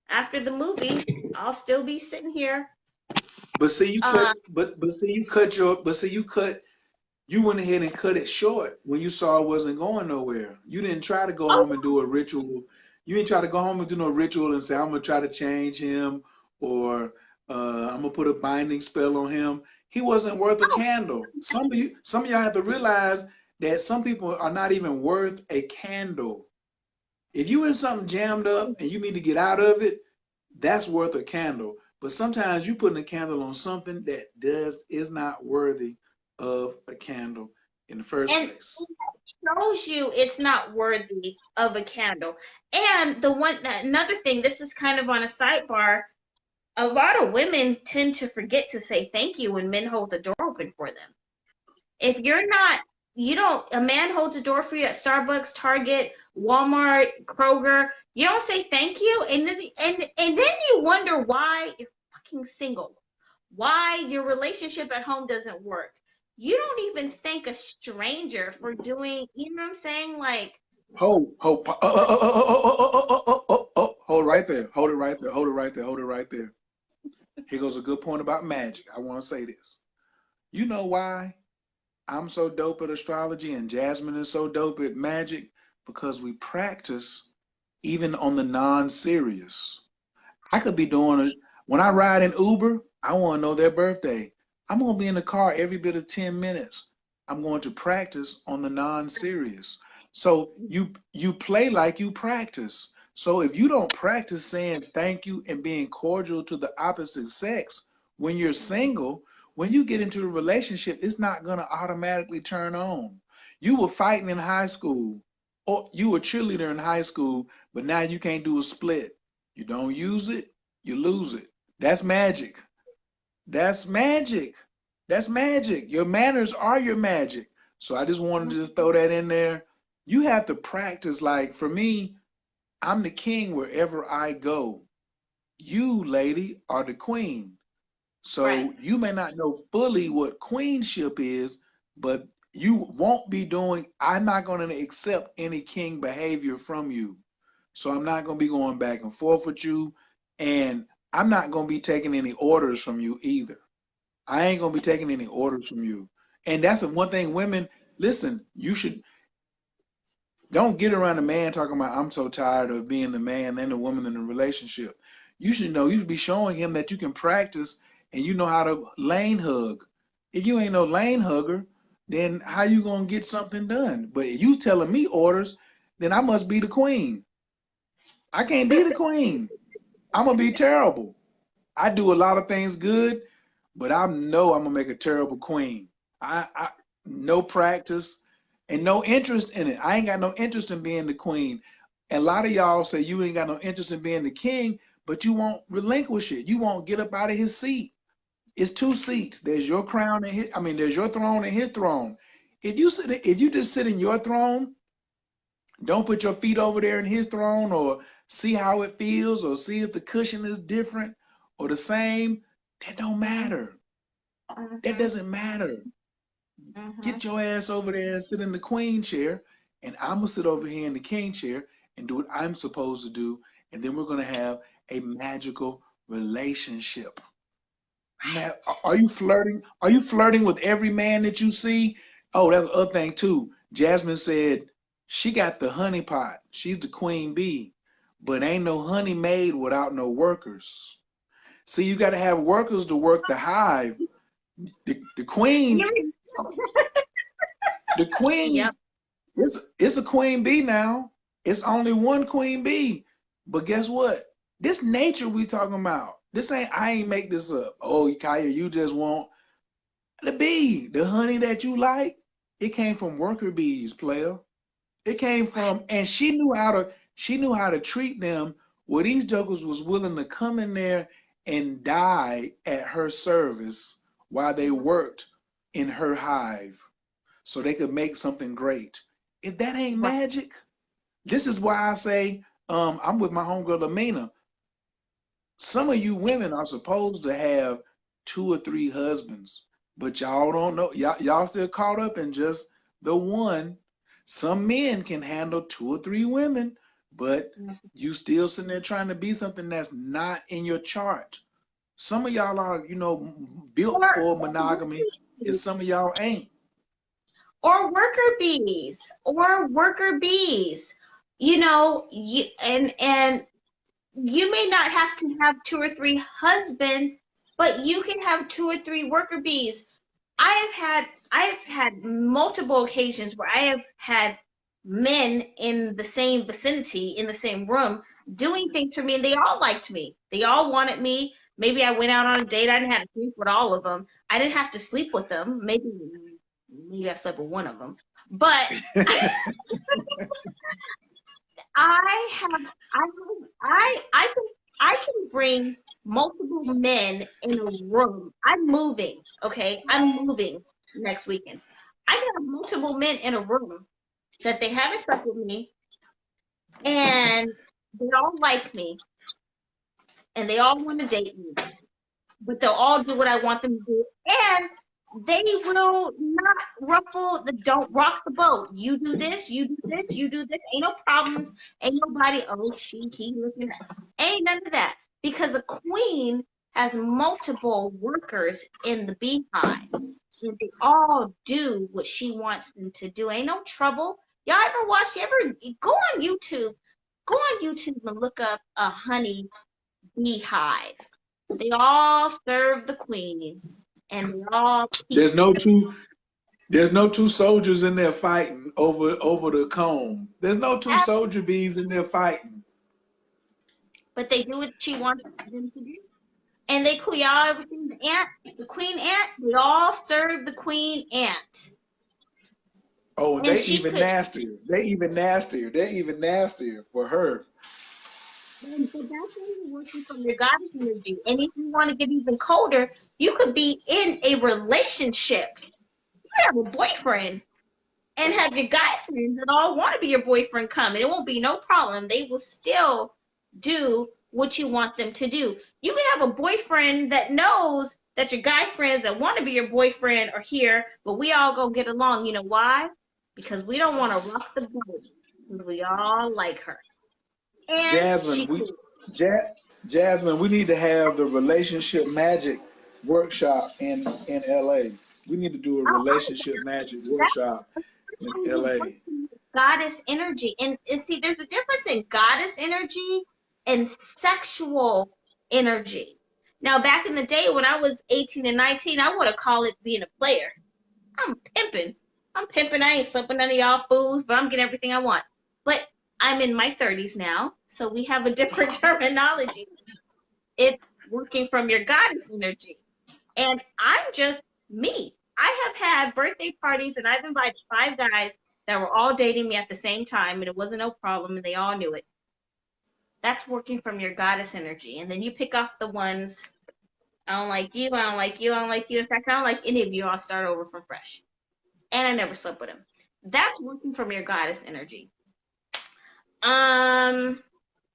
after the movie, I'll still be sitting here. But see, you cut, Uh, but see, you cut your, but see, you cut, you went ahead and cut it short when you saw it wasn't going nowhere. You didn't try to go home oh, and do a ritual. You didn't try to go home and do no ritual and say, I'm gonna try to change him or I'm gonna put a binding spell on him. He wasn't worth a oh, candle. Some of y'all have to realize that some people are not even worth a candle. If you in something jammed up and you need to get out of it, that's worth a candle. But sometimes you putting a candle on something that is not worthy of a candle in the first and place. shows you it's not worthy of a candle. And another thing, this is kind of on a sidebar. A lot of women tend to forget to say thank you when men hold the door open for them. If you're not, you don't, a man holds a door for you at Starbucks, Target, Walmart, Kroger, you don't say thank you, and then you wonder why you're fucking single, why your relationship at home doesn't work. You don't even thank a stranger for doing, you know what I'm saying? Like, Hold right there. Hold it right there. Hold it right there. Hold it right there. Here goes a good point about magic. I want to say this. You know why I'm so dope at astrology and Jasmine is so dope at magic? Because we practice even on the non-serious. I could be doing when I ride in Uber, I want to know their birthday. I'm going to be in the car every bit of 10 minutes. I'm going to practice on the non-serious. So you play like you practice. So if you don't practice saying thank you and being cordial to the opposite sex when you're single, when you get into a relationship, it's not going to automatically turn on. You were fighting in high school, or you were a cheerleader in high school, but now you can't do a split. You don't use it, you lose it. That's magic. That's magic. That's magic. Your manners are your magic. So I just wanted to just throw that in there. You have to practice. Like for me, I'm the king wherever I go. You, lady, are the queen. right. So you may not know fully what queenship is, but you won't be doing, I'm not going to accept any king behavior from you. So I'm not going to be going back and forth with you. And I'm not going to be taking any orders from you either. I ain't going to be taking any orders from you. And that's the one thing women, listen, you should, don't get around a man talking about, I'm so tired of being the man and the woman in a relationship. You should know, you should be showing him that you can practice and you know how to lane hug. If you ain't no lane hugger, then how you gonna get something done? But if you telling me orders, then I must be the queen. I can't be the queen. I'm gonna be terrible. I do a lot of things good, but I know I'm gonna make a terrible queen. I no practice and no interest in it. I ain't got no interest in being the queen. And a lot of y'all say you ain't got no interest in being the king, but you won't relinquish it. You won't get up out of his seat. It's two seats. There's your crown and his, I mean, there's your throne and his throne. If you just sit in your throne, don't put your feet over there in his throne or see how it feels or see if the cushion is different or the same. That don't matter. That Mm-hmm. doesn't matter. Mm-hmm. Get your ass over there and sit in the queen chair, and I'm gonna sit over here in the king chair and do what I'm supposed to do, and then we're gonna have a magical relationship. Man, Right. are you flirting? Are you flirting with every man that you see? Oh, that's the other thing too. Jasmine said she got the honey pot. She's the queen bee, but ain't no honey made without no workers. See, you got to have workers to work the hive. The queen, You- the queen, Yep. it's a queen bee now. It's only one queen bee. But guess what? This nature we talking about. This ain't I ain't make this up. Oh, Khayr, you just want the bee, the honey that you like, it came from worker bees, player. It came Right. from, and she knew how to treat them. Where these jokers was willing to come in there and die at her service while they Mm-hmm. worked in her hive, so they could make something great. If that ain't Right. magic, this is why I say, I'm with my homegirl Amina. Some of you women are supposed to have two or three husbands, but y'all don't know. Y'all still caught up in just the one. Some men can handle two or three women, but Mhm. you still sitting there trying to be something that's not in your chart. Some of y'all are, built Or for monogamy, and some of y'all ain't. worker bees. And you may not have to have two or three husbands, but you can have two or three worker bees. I have had multiple occasions where I have had men in the same vicinity, in the same room, doing things for me, and they all liked me. They all wanted me. Maybe I went out on a date. I didn't have to sleep with all of them. I didn't have to sleep with them. Maybe I slept with one of them. But I have I can bring multiple men in a room. I'm moving, okay? I'm moving next weekend. I can have multiple men in a room that they haven't slept with me, and they all like me and they all want to date me, but they'll all do what I want them to do. And they will not don't rock the boat. You do this, you do this, you do this. Ain't no problems. Ain't nobody, oh, he looking at. Ain't none of that. Because a queen has multiple workers in the beehive. And they all do what she wants them to do. Ain't no trouble. You ever go on YouTube? Go on YouTube and look up a honey beehive. They all serve the queen, and they're all There's peaceful. no two. There's no two soldiers in there fighting over the comb. There's no two soldier bees in there fighting. But they do what she wants them to do. And they cool. Y'all ever seen the ant? The queen ant? They all serve the queen ant. Oh, And they she even could, nastier. They even nastier. They're even nastier for her. but that's when you're working from your goddess energy. And if you want to get even colder, you could be in a relationship. You could have a boyfriend and have your guy friends that all want to be your boyfriend come, and it won't be no problem. They will still do what you want them to do. You can have a boyfriend that knows that your guy friends that want to be your boyfriend are here, but we all go get along. You know why? Because we don't want to rock the boat. Because we all like her. And Jasmine, she we cool. ja, Jasmine, we need to have the relationship magic workshop in LA. We need to do a relationship magic workshop in You work LA. in goddess energy. And see, there's a difference in goddess energy and sexual energy. Now, back in the day when I was 18 and 19, I would have called it being a player. I'm pimping. I'm pimping. I ain't sleeping none of y'all fools, but I'm getting everything I want. But I'm in my 30s now, so we have a different terminology. It's working from your goddess energy. And I'm just me. I have had birthday parties and I've invited 5 guys that were all dating me at the same time, and it wasn't no problem, and they all knew it. That's working from your goddess energy. And then you pick off the ones, I don't like you, I don't like you, I don't like you. In fact, I don't like any of you. I'll start over from fresh. And I never slept with him. That's working from your goddess energy. Um,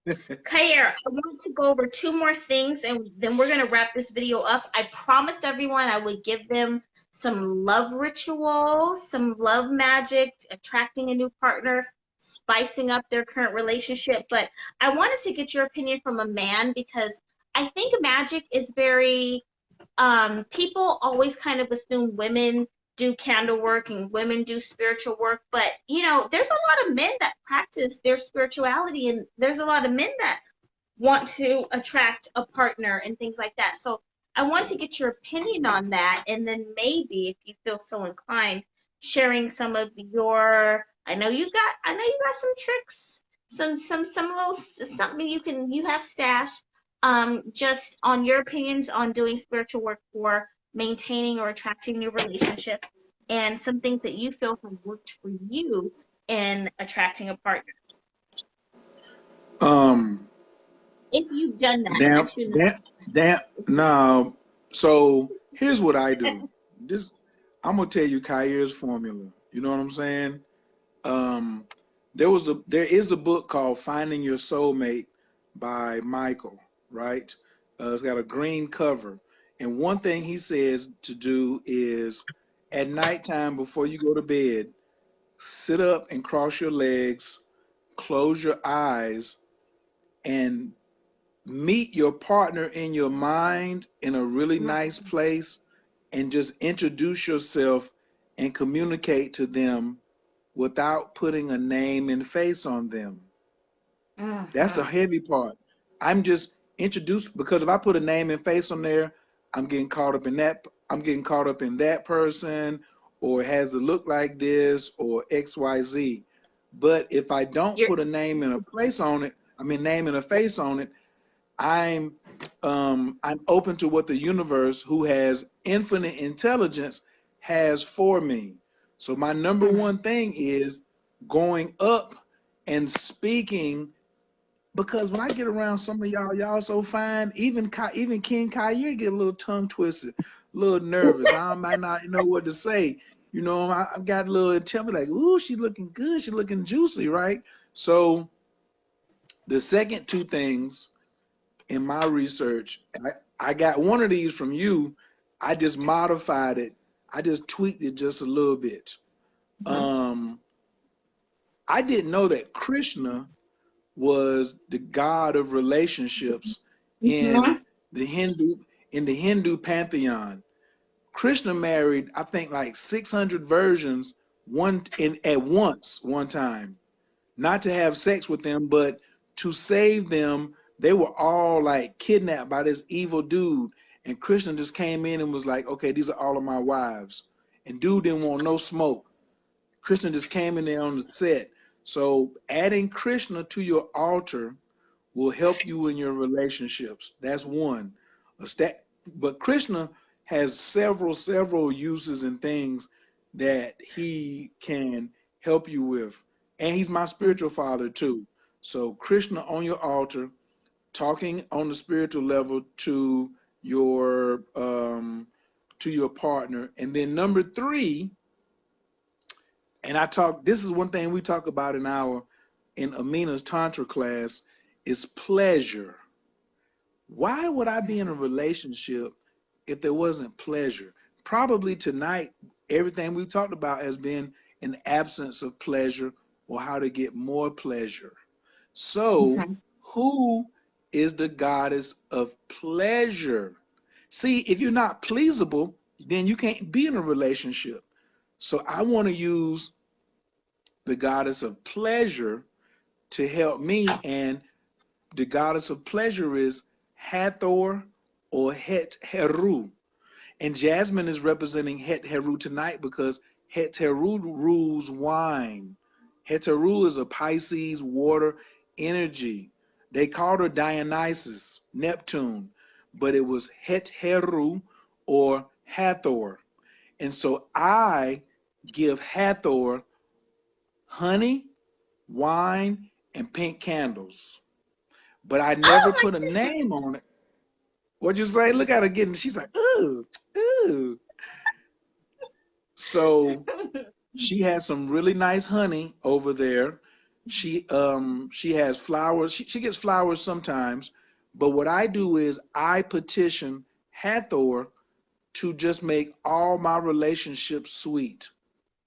Khayr, I want to go over two more things and then we're going to wrap this video up. I promised everyone I would give them some love rituals, some love magic, attracting a new partner, spicing up their current relationship. But I wanted to get your opinion from a man because I think magic is very people always kind of assume women do candle work and women do spiritual work, but there's a lot of men that practice their spirituality, and there's a lot of men that want to attract a partner and things like that. So I want to get your opinion on that, and then maybe if you feel so inclined, sharing some of your. I know you got some tricks, some little something you have stashed. Just on your opinions on doing spiritual work for maintaining or attracting new relationships, and some things that you feel have worked for you in attracting a partner. Um, If you've done that, I damn, shouldn't damn, damn. No. So here's what I do. This, I'm gonna tell you Khayr's formula. You know what I'm saying? Um, there is a book called Finding Your Soulmate by Michael, right? It's got a green cover, and one thing he says to do is at nighttime before you go to bed, sit up and cross your legs, close your eyes, and meet your partner in your mind in a really nice place, and just introduce yourself and communicate to them without putting a name and face on them. That's the Mm-hmm. heavy part. I'm just introduced, because if I put a name and face on there, I'm getting caught up in that. I'm getting caught up in that person, or it has to look like this, or XYZ. But if I don't You're put a name and a place on it, I mean name and a face on it, I'm I'm open to what the universe, who has infinite intelligence, has for me. So my number one thing is going up and speaking, because when I get around some of y'all so fine. Even King Khayr get a little tongue twisted, a little nervous. I might not know what to say. I got a little intimidated. Like, ooh, she looking good. She looking juicy, right? So the second two things in my research, I got one of these from you. I just modified it. I just tweaked it just a little bit. Um, I didn't know that Krishna was the god of relationships in mm-hmm. the Hindu pantheon. Krishna married, I think, like 600 versions at once one time. Not to have sex with them, but to save them. They were all like kidnapped by this evil dude, and Krishna just came in and was like, "Okay, these are all of my wives." And dude didn't want no smoke. Krishna just came in there on the set. So adding Krishna to your altar will help you in your relationships. That's one. But Krishna has several uses and things that he can help you with. And he's my spiritual father too. So Krishna on your altar, talking on the spiritual level to your partner. And then number three, this is one thing we talk about in Amina's Tantra class, is pleasure. Why would I be in a relationship if there wasn't pleasure? Probably tonight, everything we talked about has been an absence of pleasure, or how to get more pleasure. So, Mm-hmm. who is the goddess of pleasure? See, if you're not pleasable, then you can't be in a relationship. So, I want to use the goddess of pleasure to help me, and the goddess of pleasure is Hathor, or Het Heru. And Jasmine is representing Het Heru tonight because Het Heru rules wine. Het Heru is a Pisces water energy. They called her Dionysus, Neptune, but it was Het Heru, or Hathor. And so I give Hathor honey, wine, and pink candles. But I never Oh put a name on it. What'd you say? Look at her getting, she's like, ooh, ooh. So my. she has some really nice honey over there. She has flowers. She gets flowers sometimes, but what I do is I petition Hathor to just make all my relationships sweet.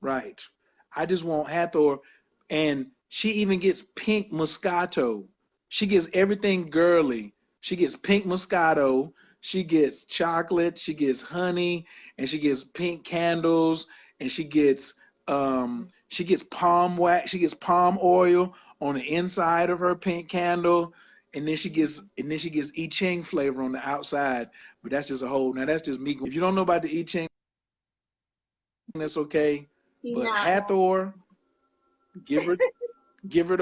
Right. I just want Hathor, and she even gets pink Moscato. She gets everything girly. She gets pink Moscato. She gets chocolate. She gets honey, and she gets pink candles, and she gets palm wax. She gets palm oil on the inside of her pink candle, and then she gets I Ching flavor on the outside. But that's just a whole. Now that's just me. If you don't know about the I Ching, that's okay. But No. Hathor, give her, give her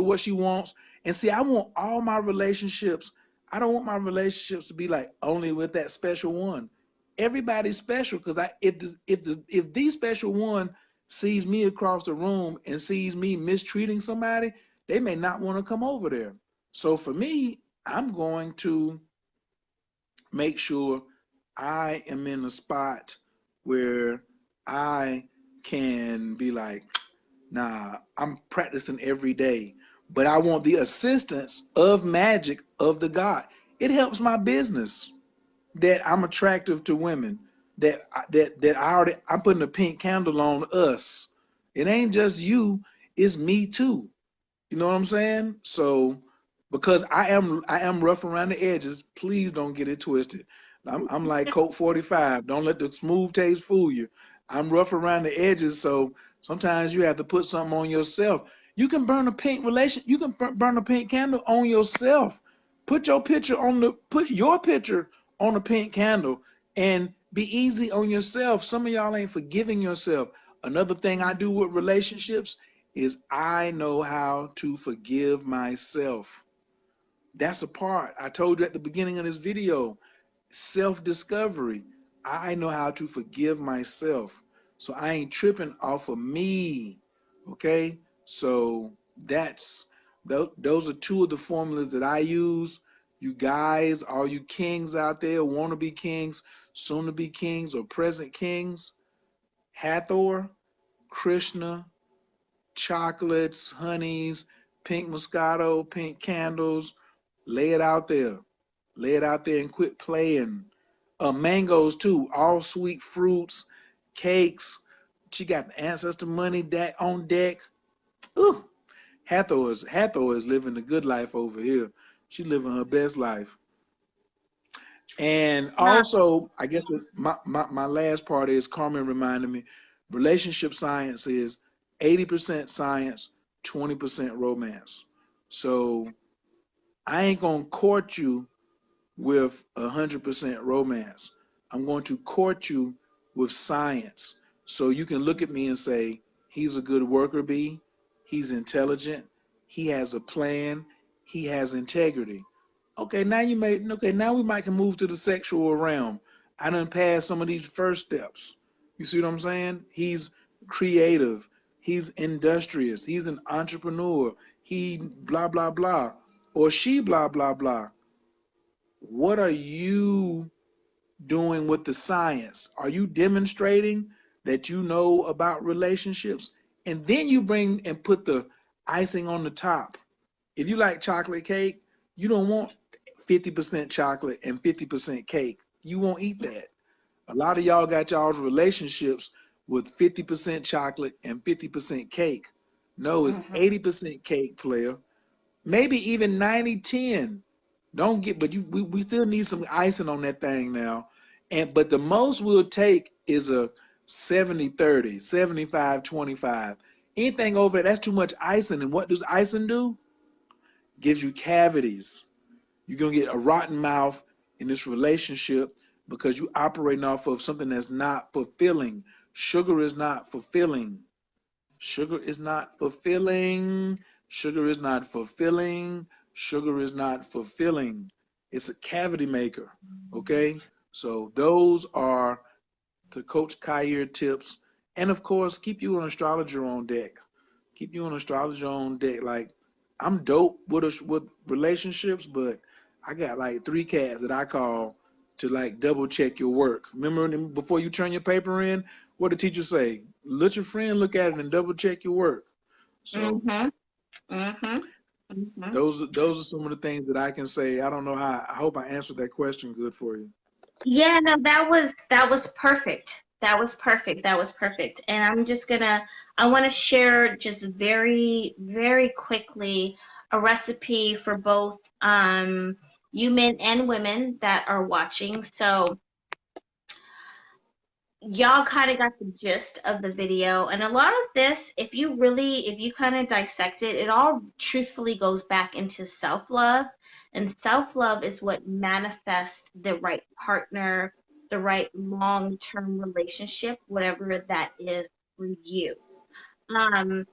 what she wants. And see, I want all my relationships. I don't want my relationships to be like only with that special one. Everybody's special because if the special one sees me across the room and sees me mistreating somebody, they may not want to come over there. So for me, I'm going to make sure I am in a spot where I can be like, nah, I'm practicing every day, but I want the assistance of magic of the God. It helps my business that I'm attractive to women. I'm putting a pink candle on us. It ain't just you, it's me too. You know what I'm saying? So because I am rough around the edges, please don't get it twisted. I'm like Colt 45. Don't let the smooth taste fool you. I'm rough around the edges, so sometimes you have to put something on yourself. You can burn a pink relation. You can burn a pink candle on yourself. Put your picture on a pink candle and be easy on yourself. Some of y'all ain't forgiving yourself. Another thing I do with relationships is I know how to forgive myself. That's a part. I told you at the beginning of this video, self-discovery. I know how to forgive myself. So I ain't tripping off of me. Okay? So those are two of the formulas that I use. You guys, all you kings out there, want to be kings, soon to be kings, or present kings, Hathor, Krishna, chocolates, honeys, pink Moscato, pink candles. Lay it out there. Lay it out there and quit playing. Mangoes too, all sweet fruits, cakes. She got the ancestor money on deck. Ooh, Hathor is living the good life over here. She's living her best life. And No. also, I guess my last part is Carmen reminded me, relationship science is 80% science, 20% romance. So I ain't gonna court you with 100% romance. I'm going to court you with science. So you can look at me and say, he's a good worker bee, he's intelligent, he has a plan, he has integrity. Now we might can move to the sexual realm. I done passed some of these first steps. You see what I'm saying? He's creative, he's industrious, he's an entrepreneur, he blah blah blah, or she blah blah blah. What are you doing with the science? Are you demonstrating that you know about relationships? And then you bring and put the icing on the top. If you like chocolate cake, you don't want 50% chocolate and 50% cake. You won't eat that. A lot of y'all got y'all's relationships with 50% chocolate and 50% cake. No, it's Mhm. 80% cake, player. Maybe even 90-10. Don't get, but we still need some icing on that thing now. But the most we'll take is a 70-30, 75-25. Anything over that's too much icing. And what does icing do? Gives you cavities. You're gonna get a rotten mouth in this relationship because you operating off of something that's not fulfilling. Sugar is not fulfilling. Sugar is not fulfilling. Sugar is not fulfilling. Sugar is not fulfilling. It's a cavity maker. Okay? So those are the Coach Khayr tips. And of course, keep you an astrologer on deck. Keep you an astrologer on deck. Like, I'm dope with relationships, but I got like 3 cats that I call to like double check your work. Remember before you turn your paper in, what the teacher say? Let your friend look at it and double check your work. So Mm-hmm. Mm-hmm. Mm-hmm. those are some of the things that I can say. I don't know how. I hope I answered that question good for you. Yeah, no, that was perfect. That was perfect. That was perfect. And I want to share just very, very quickly a recipe for both you men and women that are watching. So y'all kind of got the gist of the video, and a lot of this, if you kind of dissect it, it all truthfully goes back into self-love, and self-love is what manifests the right partner, the right long-term relationship, whatever that is for you. um,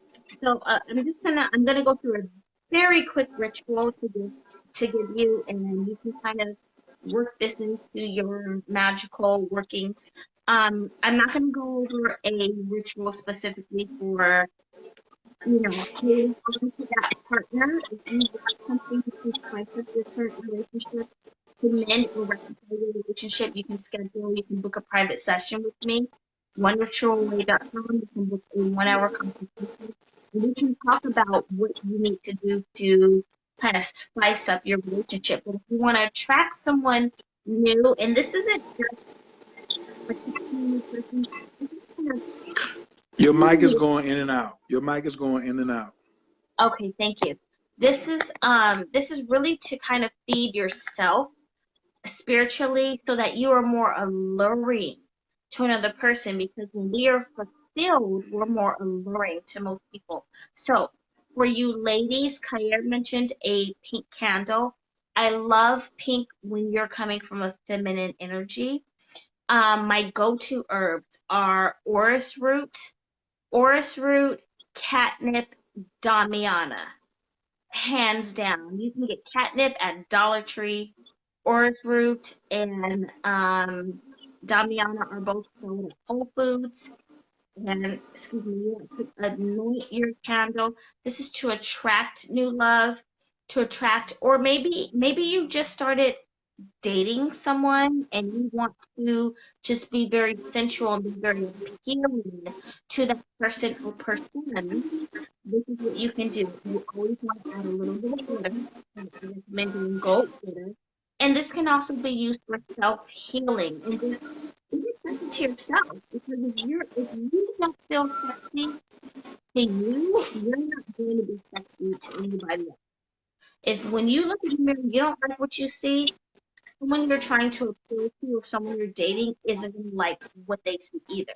I'm gonna go through a very quick ritual to give you, and then you can kind of work this into your magical workings. I'm not gonna go over a ritual specifically for holding on to that partner. If you want something to spice up your current relationship, to mend or rectify your relationship, you can book a private session with me. OneRitualWay.com. You can book a 1 hour consultation. And we can talk about what you need to do to kind of spice up your relationship. But if you want to attract someone new, and this isn't just attracting a new person, this is kind of Your mic is feeding. going in and out. Your mic is going in and out. Okay, thank you. This is really to kind of feed yourself spiritually so that you are more alluring to another person, because when we are fulfilled, we're more alluring to most people. So for you ladies, Khayr mentioned a pink candle. I love pink when you're coming from a feminine energy. My go-to herbs are orris root, catnip, damiana. Hands down. You can get catnip at Dollar Tree. Orris root and Damiana are both sold at Whole Foods. And excuse me, you want to anoint your candle. This is to attract new love, to attract, or maybe you just started dating someone and you want to just be very sensual and be very appealing to that person or person. This is what you can do. You always want to add a little bit of glitter. I recommend doing gold glitter. And this can also be used for self-healing, and just be attentive to yourself, because if you don't feel sexy to you, you're not going to be sexy to anybody else. If when you look in the mirror, you don't like what you see, someone you're trying to appeal to or someone you're dating isn't going to like what they see either.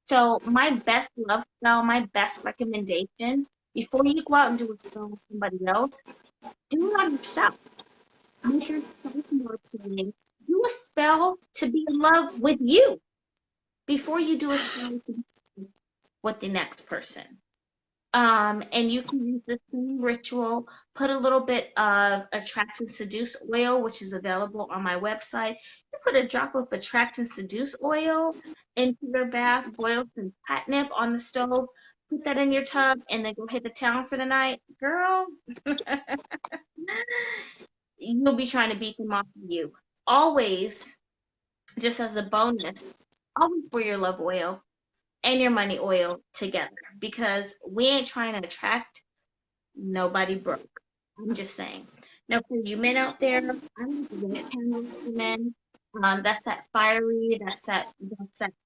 So my best love spell, my best recommendation, before you go out and do a spell with somebody else, do it on yourself. Make yourself more appealing. Do a spell to be in love with you before you do a spell to be with the next person. And you can use the same ritual. Put a little bit of Attract and Seduce oil, which is available on my website. You put a drop of Attract and Seduce oil into your bath, boil some catnip on the stove, put that in your tub, and then go hit the town for the night. Girl, you'll be trying to beat them off of you. Always, just as a bonus, always wear your love oil and your money oil together, because we ain't trying to attract nobody broke. I'm just saying. Now, for you men out there, I like red candles for men. That's that fiery, that's that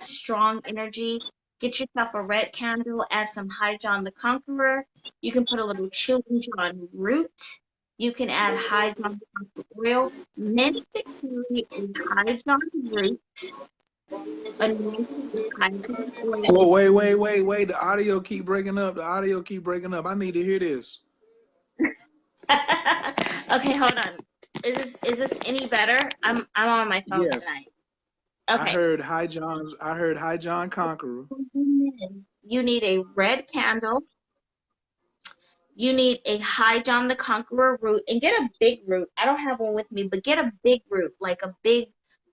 strong energy. Get yourself a red candle, add some High John the Conqueror. You can put a little chili John root. You can add High John the Conqueror oil. Men that carry a High John root anointed with High John Oh, oil. wait. The audio keep breaking up. The audio keep breaking up. I need to hear this. Okay, hold on. Is this any better? I'm on my phone Yes, tonight. Okay. I heard High John Conqueror. You need a red candle. You need a High John the Conqueror root, and get a big root. I don't have one with me, but get a big root, like a big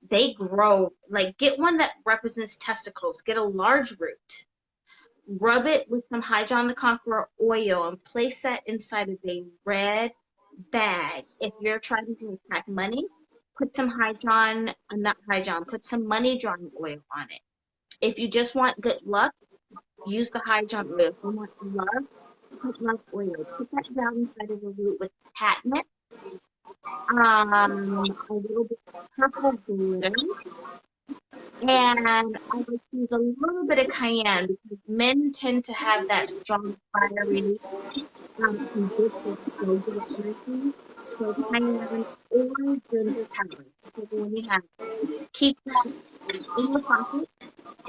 They grow. Like, get one that represents testicles. Get a large root. Rub it with some Hydron the Conqueror oil and place that inside of a red bag. If you're trying to attract money, put some Hydron, not Hydron, put some money drawing oil on it. If you just want good luck, use the Hydron oil. If you want love, put love oil. Put that down inside of a root with catnip, a little bit of purple glitter, and I would use a little bit of cayenne because men tend to have that strong, fiery, convicted, go-get energy. So cayenne or ginger powder, whichever one you have. Keep that in your pocket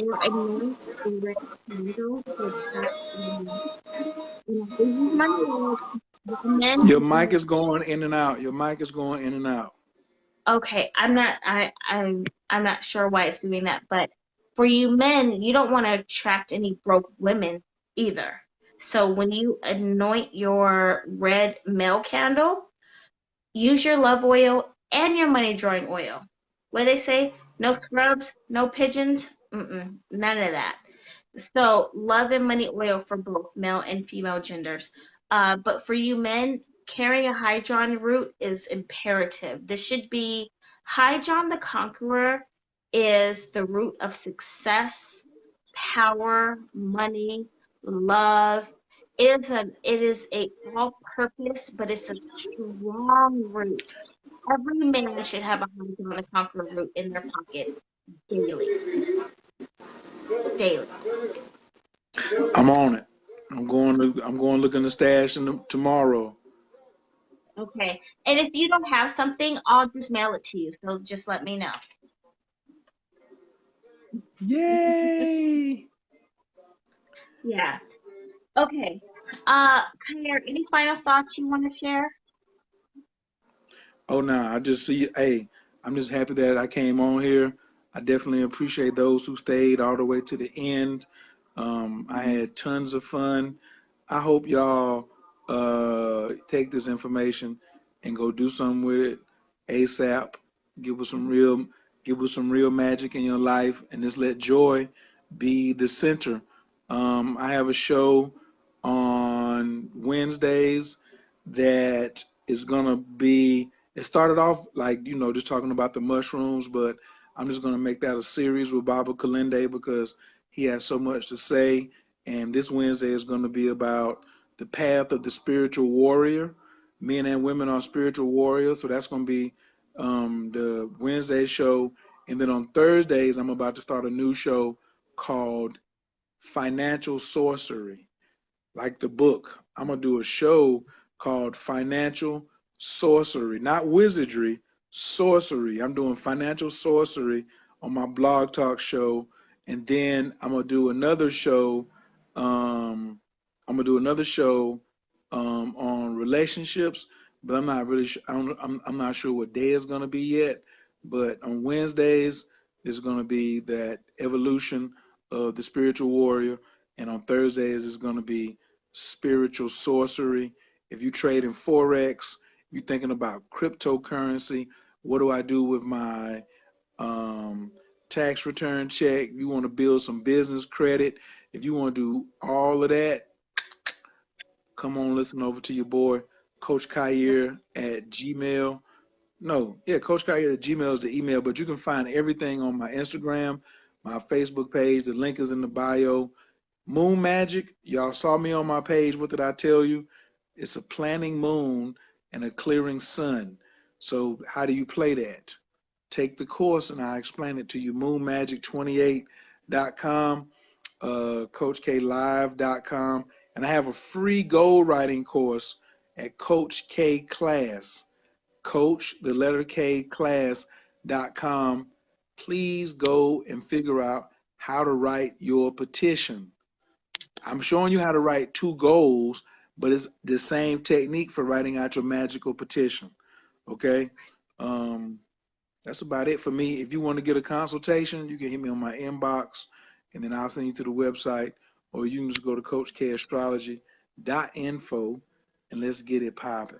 or anoint a red candle to attract they use money oil. Men Your do mic not. is going in and out. Your mic is going in and out. Okay, I'm not sure why it's doing that, but for you men, you don't want to attract any broke women either. So when you anoint your red male candle, use your love oil and your money drawing oil. What do they say? No scrubs, no pigeons, none of that. So love and money oil for both male and female genders. But for you men, carrying a Hydron root is imperative. This should be Hydron the Conqueror is the root of success, power, money, love. It is a all purpose, but it's a strong root. Every man should have a Hydron the Conqueror root in their pocket daily. Daily. I'm on it. I'm going to look in the stash tomorrow. Okay. And if you don't have something, I'll just mail it to you. So just let me know. Yay! Yeah. Okay. Khayr, any final thoughts you want to share? Oh no, I just see. Hey, I'm just happy that I came on here. I definitely appreciate those who stayed all the way to the end. I had tons of fun. I hope y'all take this information and go do something with it ASAP. Give us some real, give us some real magic in your life, and just let joy be the center. I have a show on Wednesdays that is gonna be. It started off like just talking about the mushrooms, but I'm just gonna make that a series with Baba Kalinde because he has so much to say. And this Wednesday is going to be about the path of the spiritual warrior. Men and women are spiritual warriors, so that's going to be the Wednesday show. And then on Thursdays, I'm about to start a new show called Financial Sorcery, like the book. I'm gonna do a show called Financial Sorcery, not wizardry, sorcery. I'm doing financial sorcery on my blog talk show, and then I'm gonna do another show. Um, I'm gonna do another show on relationships, but I'm not really sure. I'm not sure what day it's gonna be yet. But on Wednesdays, it's gonna be that evolution of the spiritual warrior, and on Thursdays, it's gonna be spiritual sorcery. If you trade in Forex, you're thinking about cryptocurrency, what do I do with my um, tax return check? You want to build some business credit. If you want to do all of that, come on, listen over to your boy, Coach Khayr at Gmail. No, yeah, Coach Khayr at Gmail is the email, but you can find everything on my Instagram, my Facebook page. The link is in the bio. Moon Magic, y'all saw me on my page. What did I tell you? It's a planning moon and a clearing sun. So how do you play that? Take the course and I explain it to you. Moonmagic28.com, CoachKLive.com. And I have a free goal writing course at Coach K Class, Coach, the letter K, class.com. Please go and figure out how to write your petition. I'm showing you how to write two goals, but it's the same technique for writing out your magical petition. Okay. Um, that's about it for me. If you want to get a consultation, you can hit me on my inbox and then I'll send you to the website, or you can just go to coachkastrology.info and let's get it popping.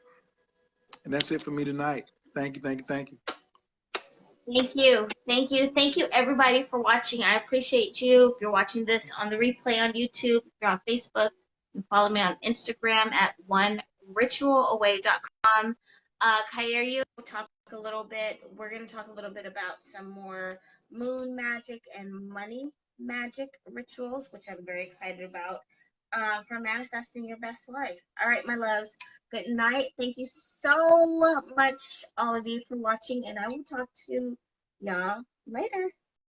And that's it for me tonight. Thank you, thank you, thank you. Thank you. Thank you. Thank you, everybody, for watching. I appreciate you. If you're watching this on the replay on YouTube, if you're on Facebook, you can follow me on Instagram at oneritualaway.com. Khayr, you talk a little bit. We're going to talk a little bit about some more moon magic and money magic rituals, which I'm very excited about, for manifesting your best life. All right, my loves. Good night. Thank you so much, all of you, for watching, and I will talk to y'all later.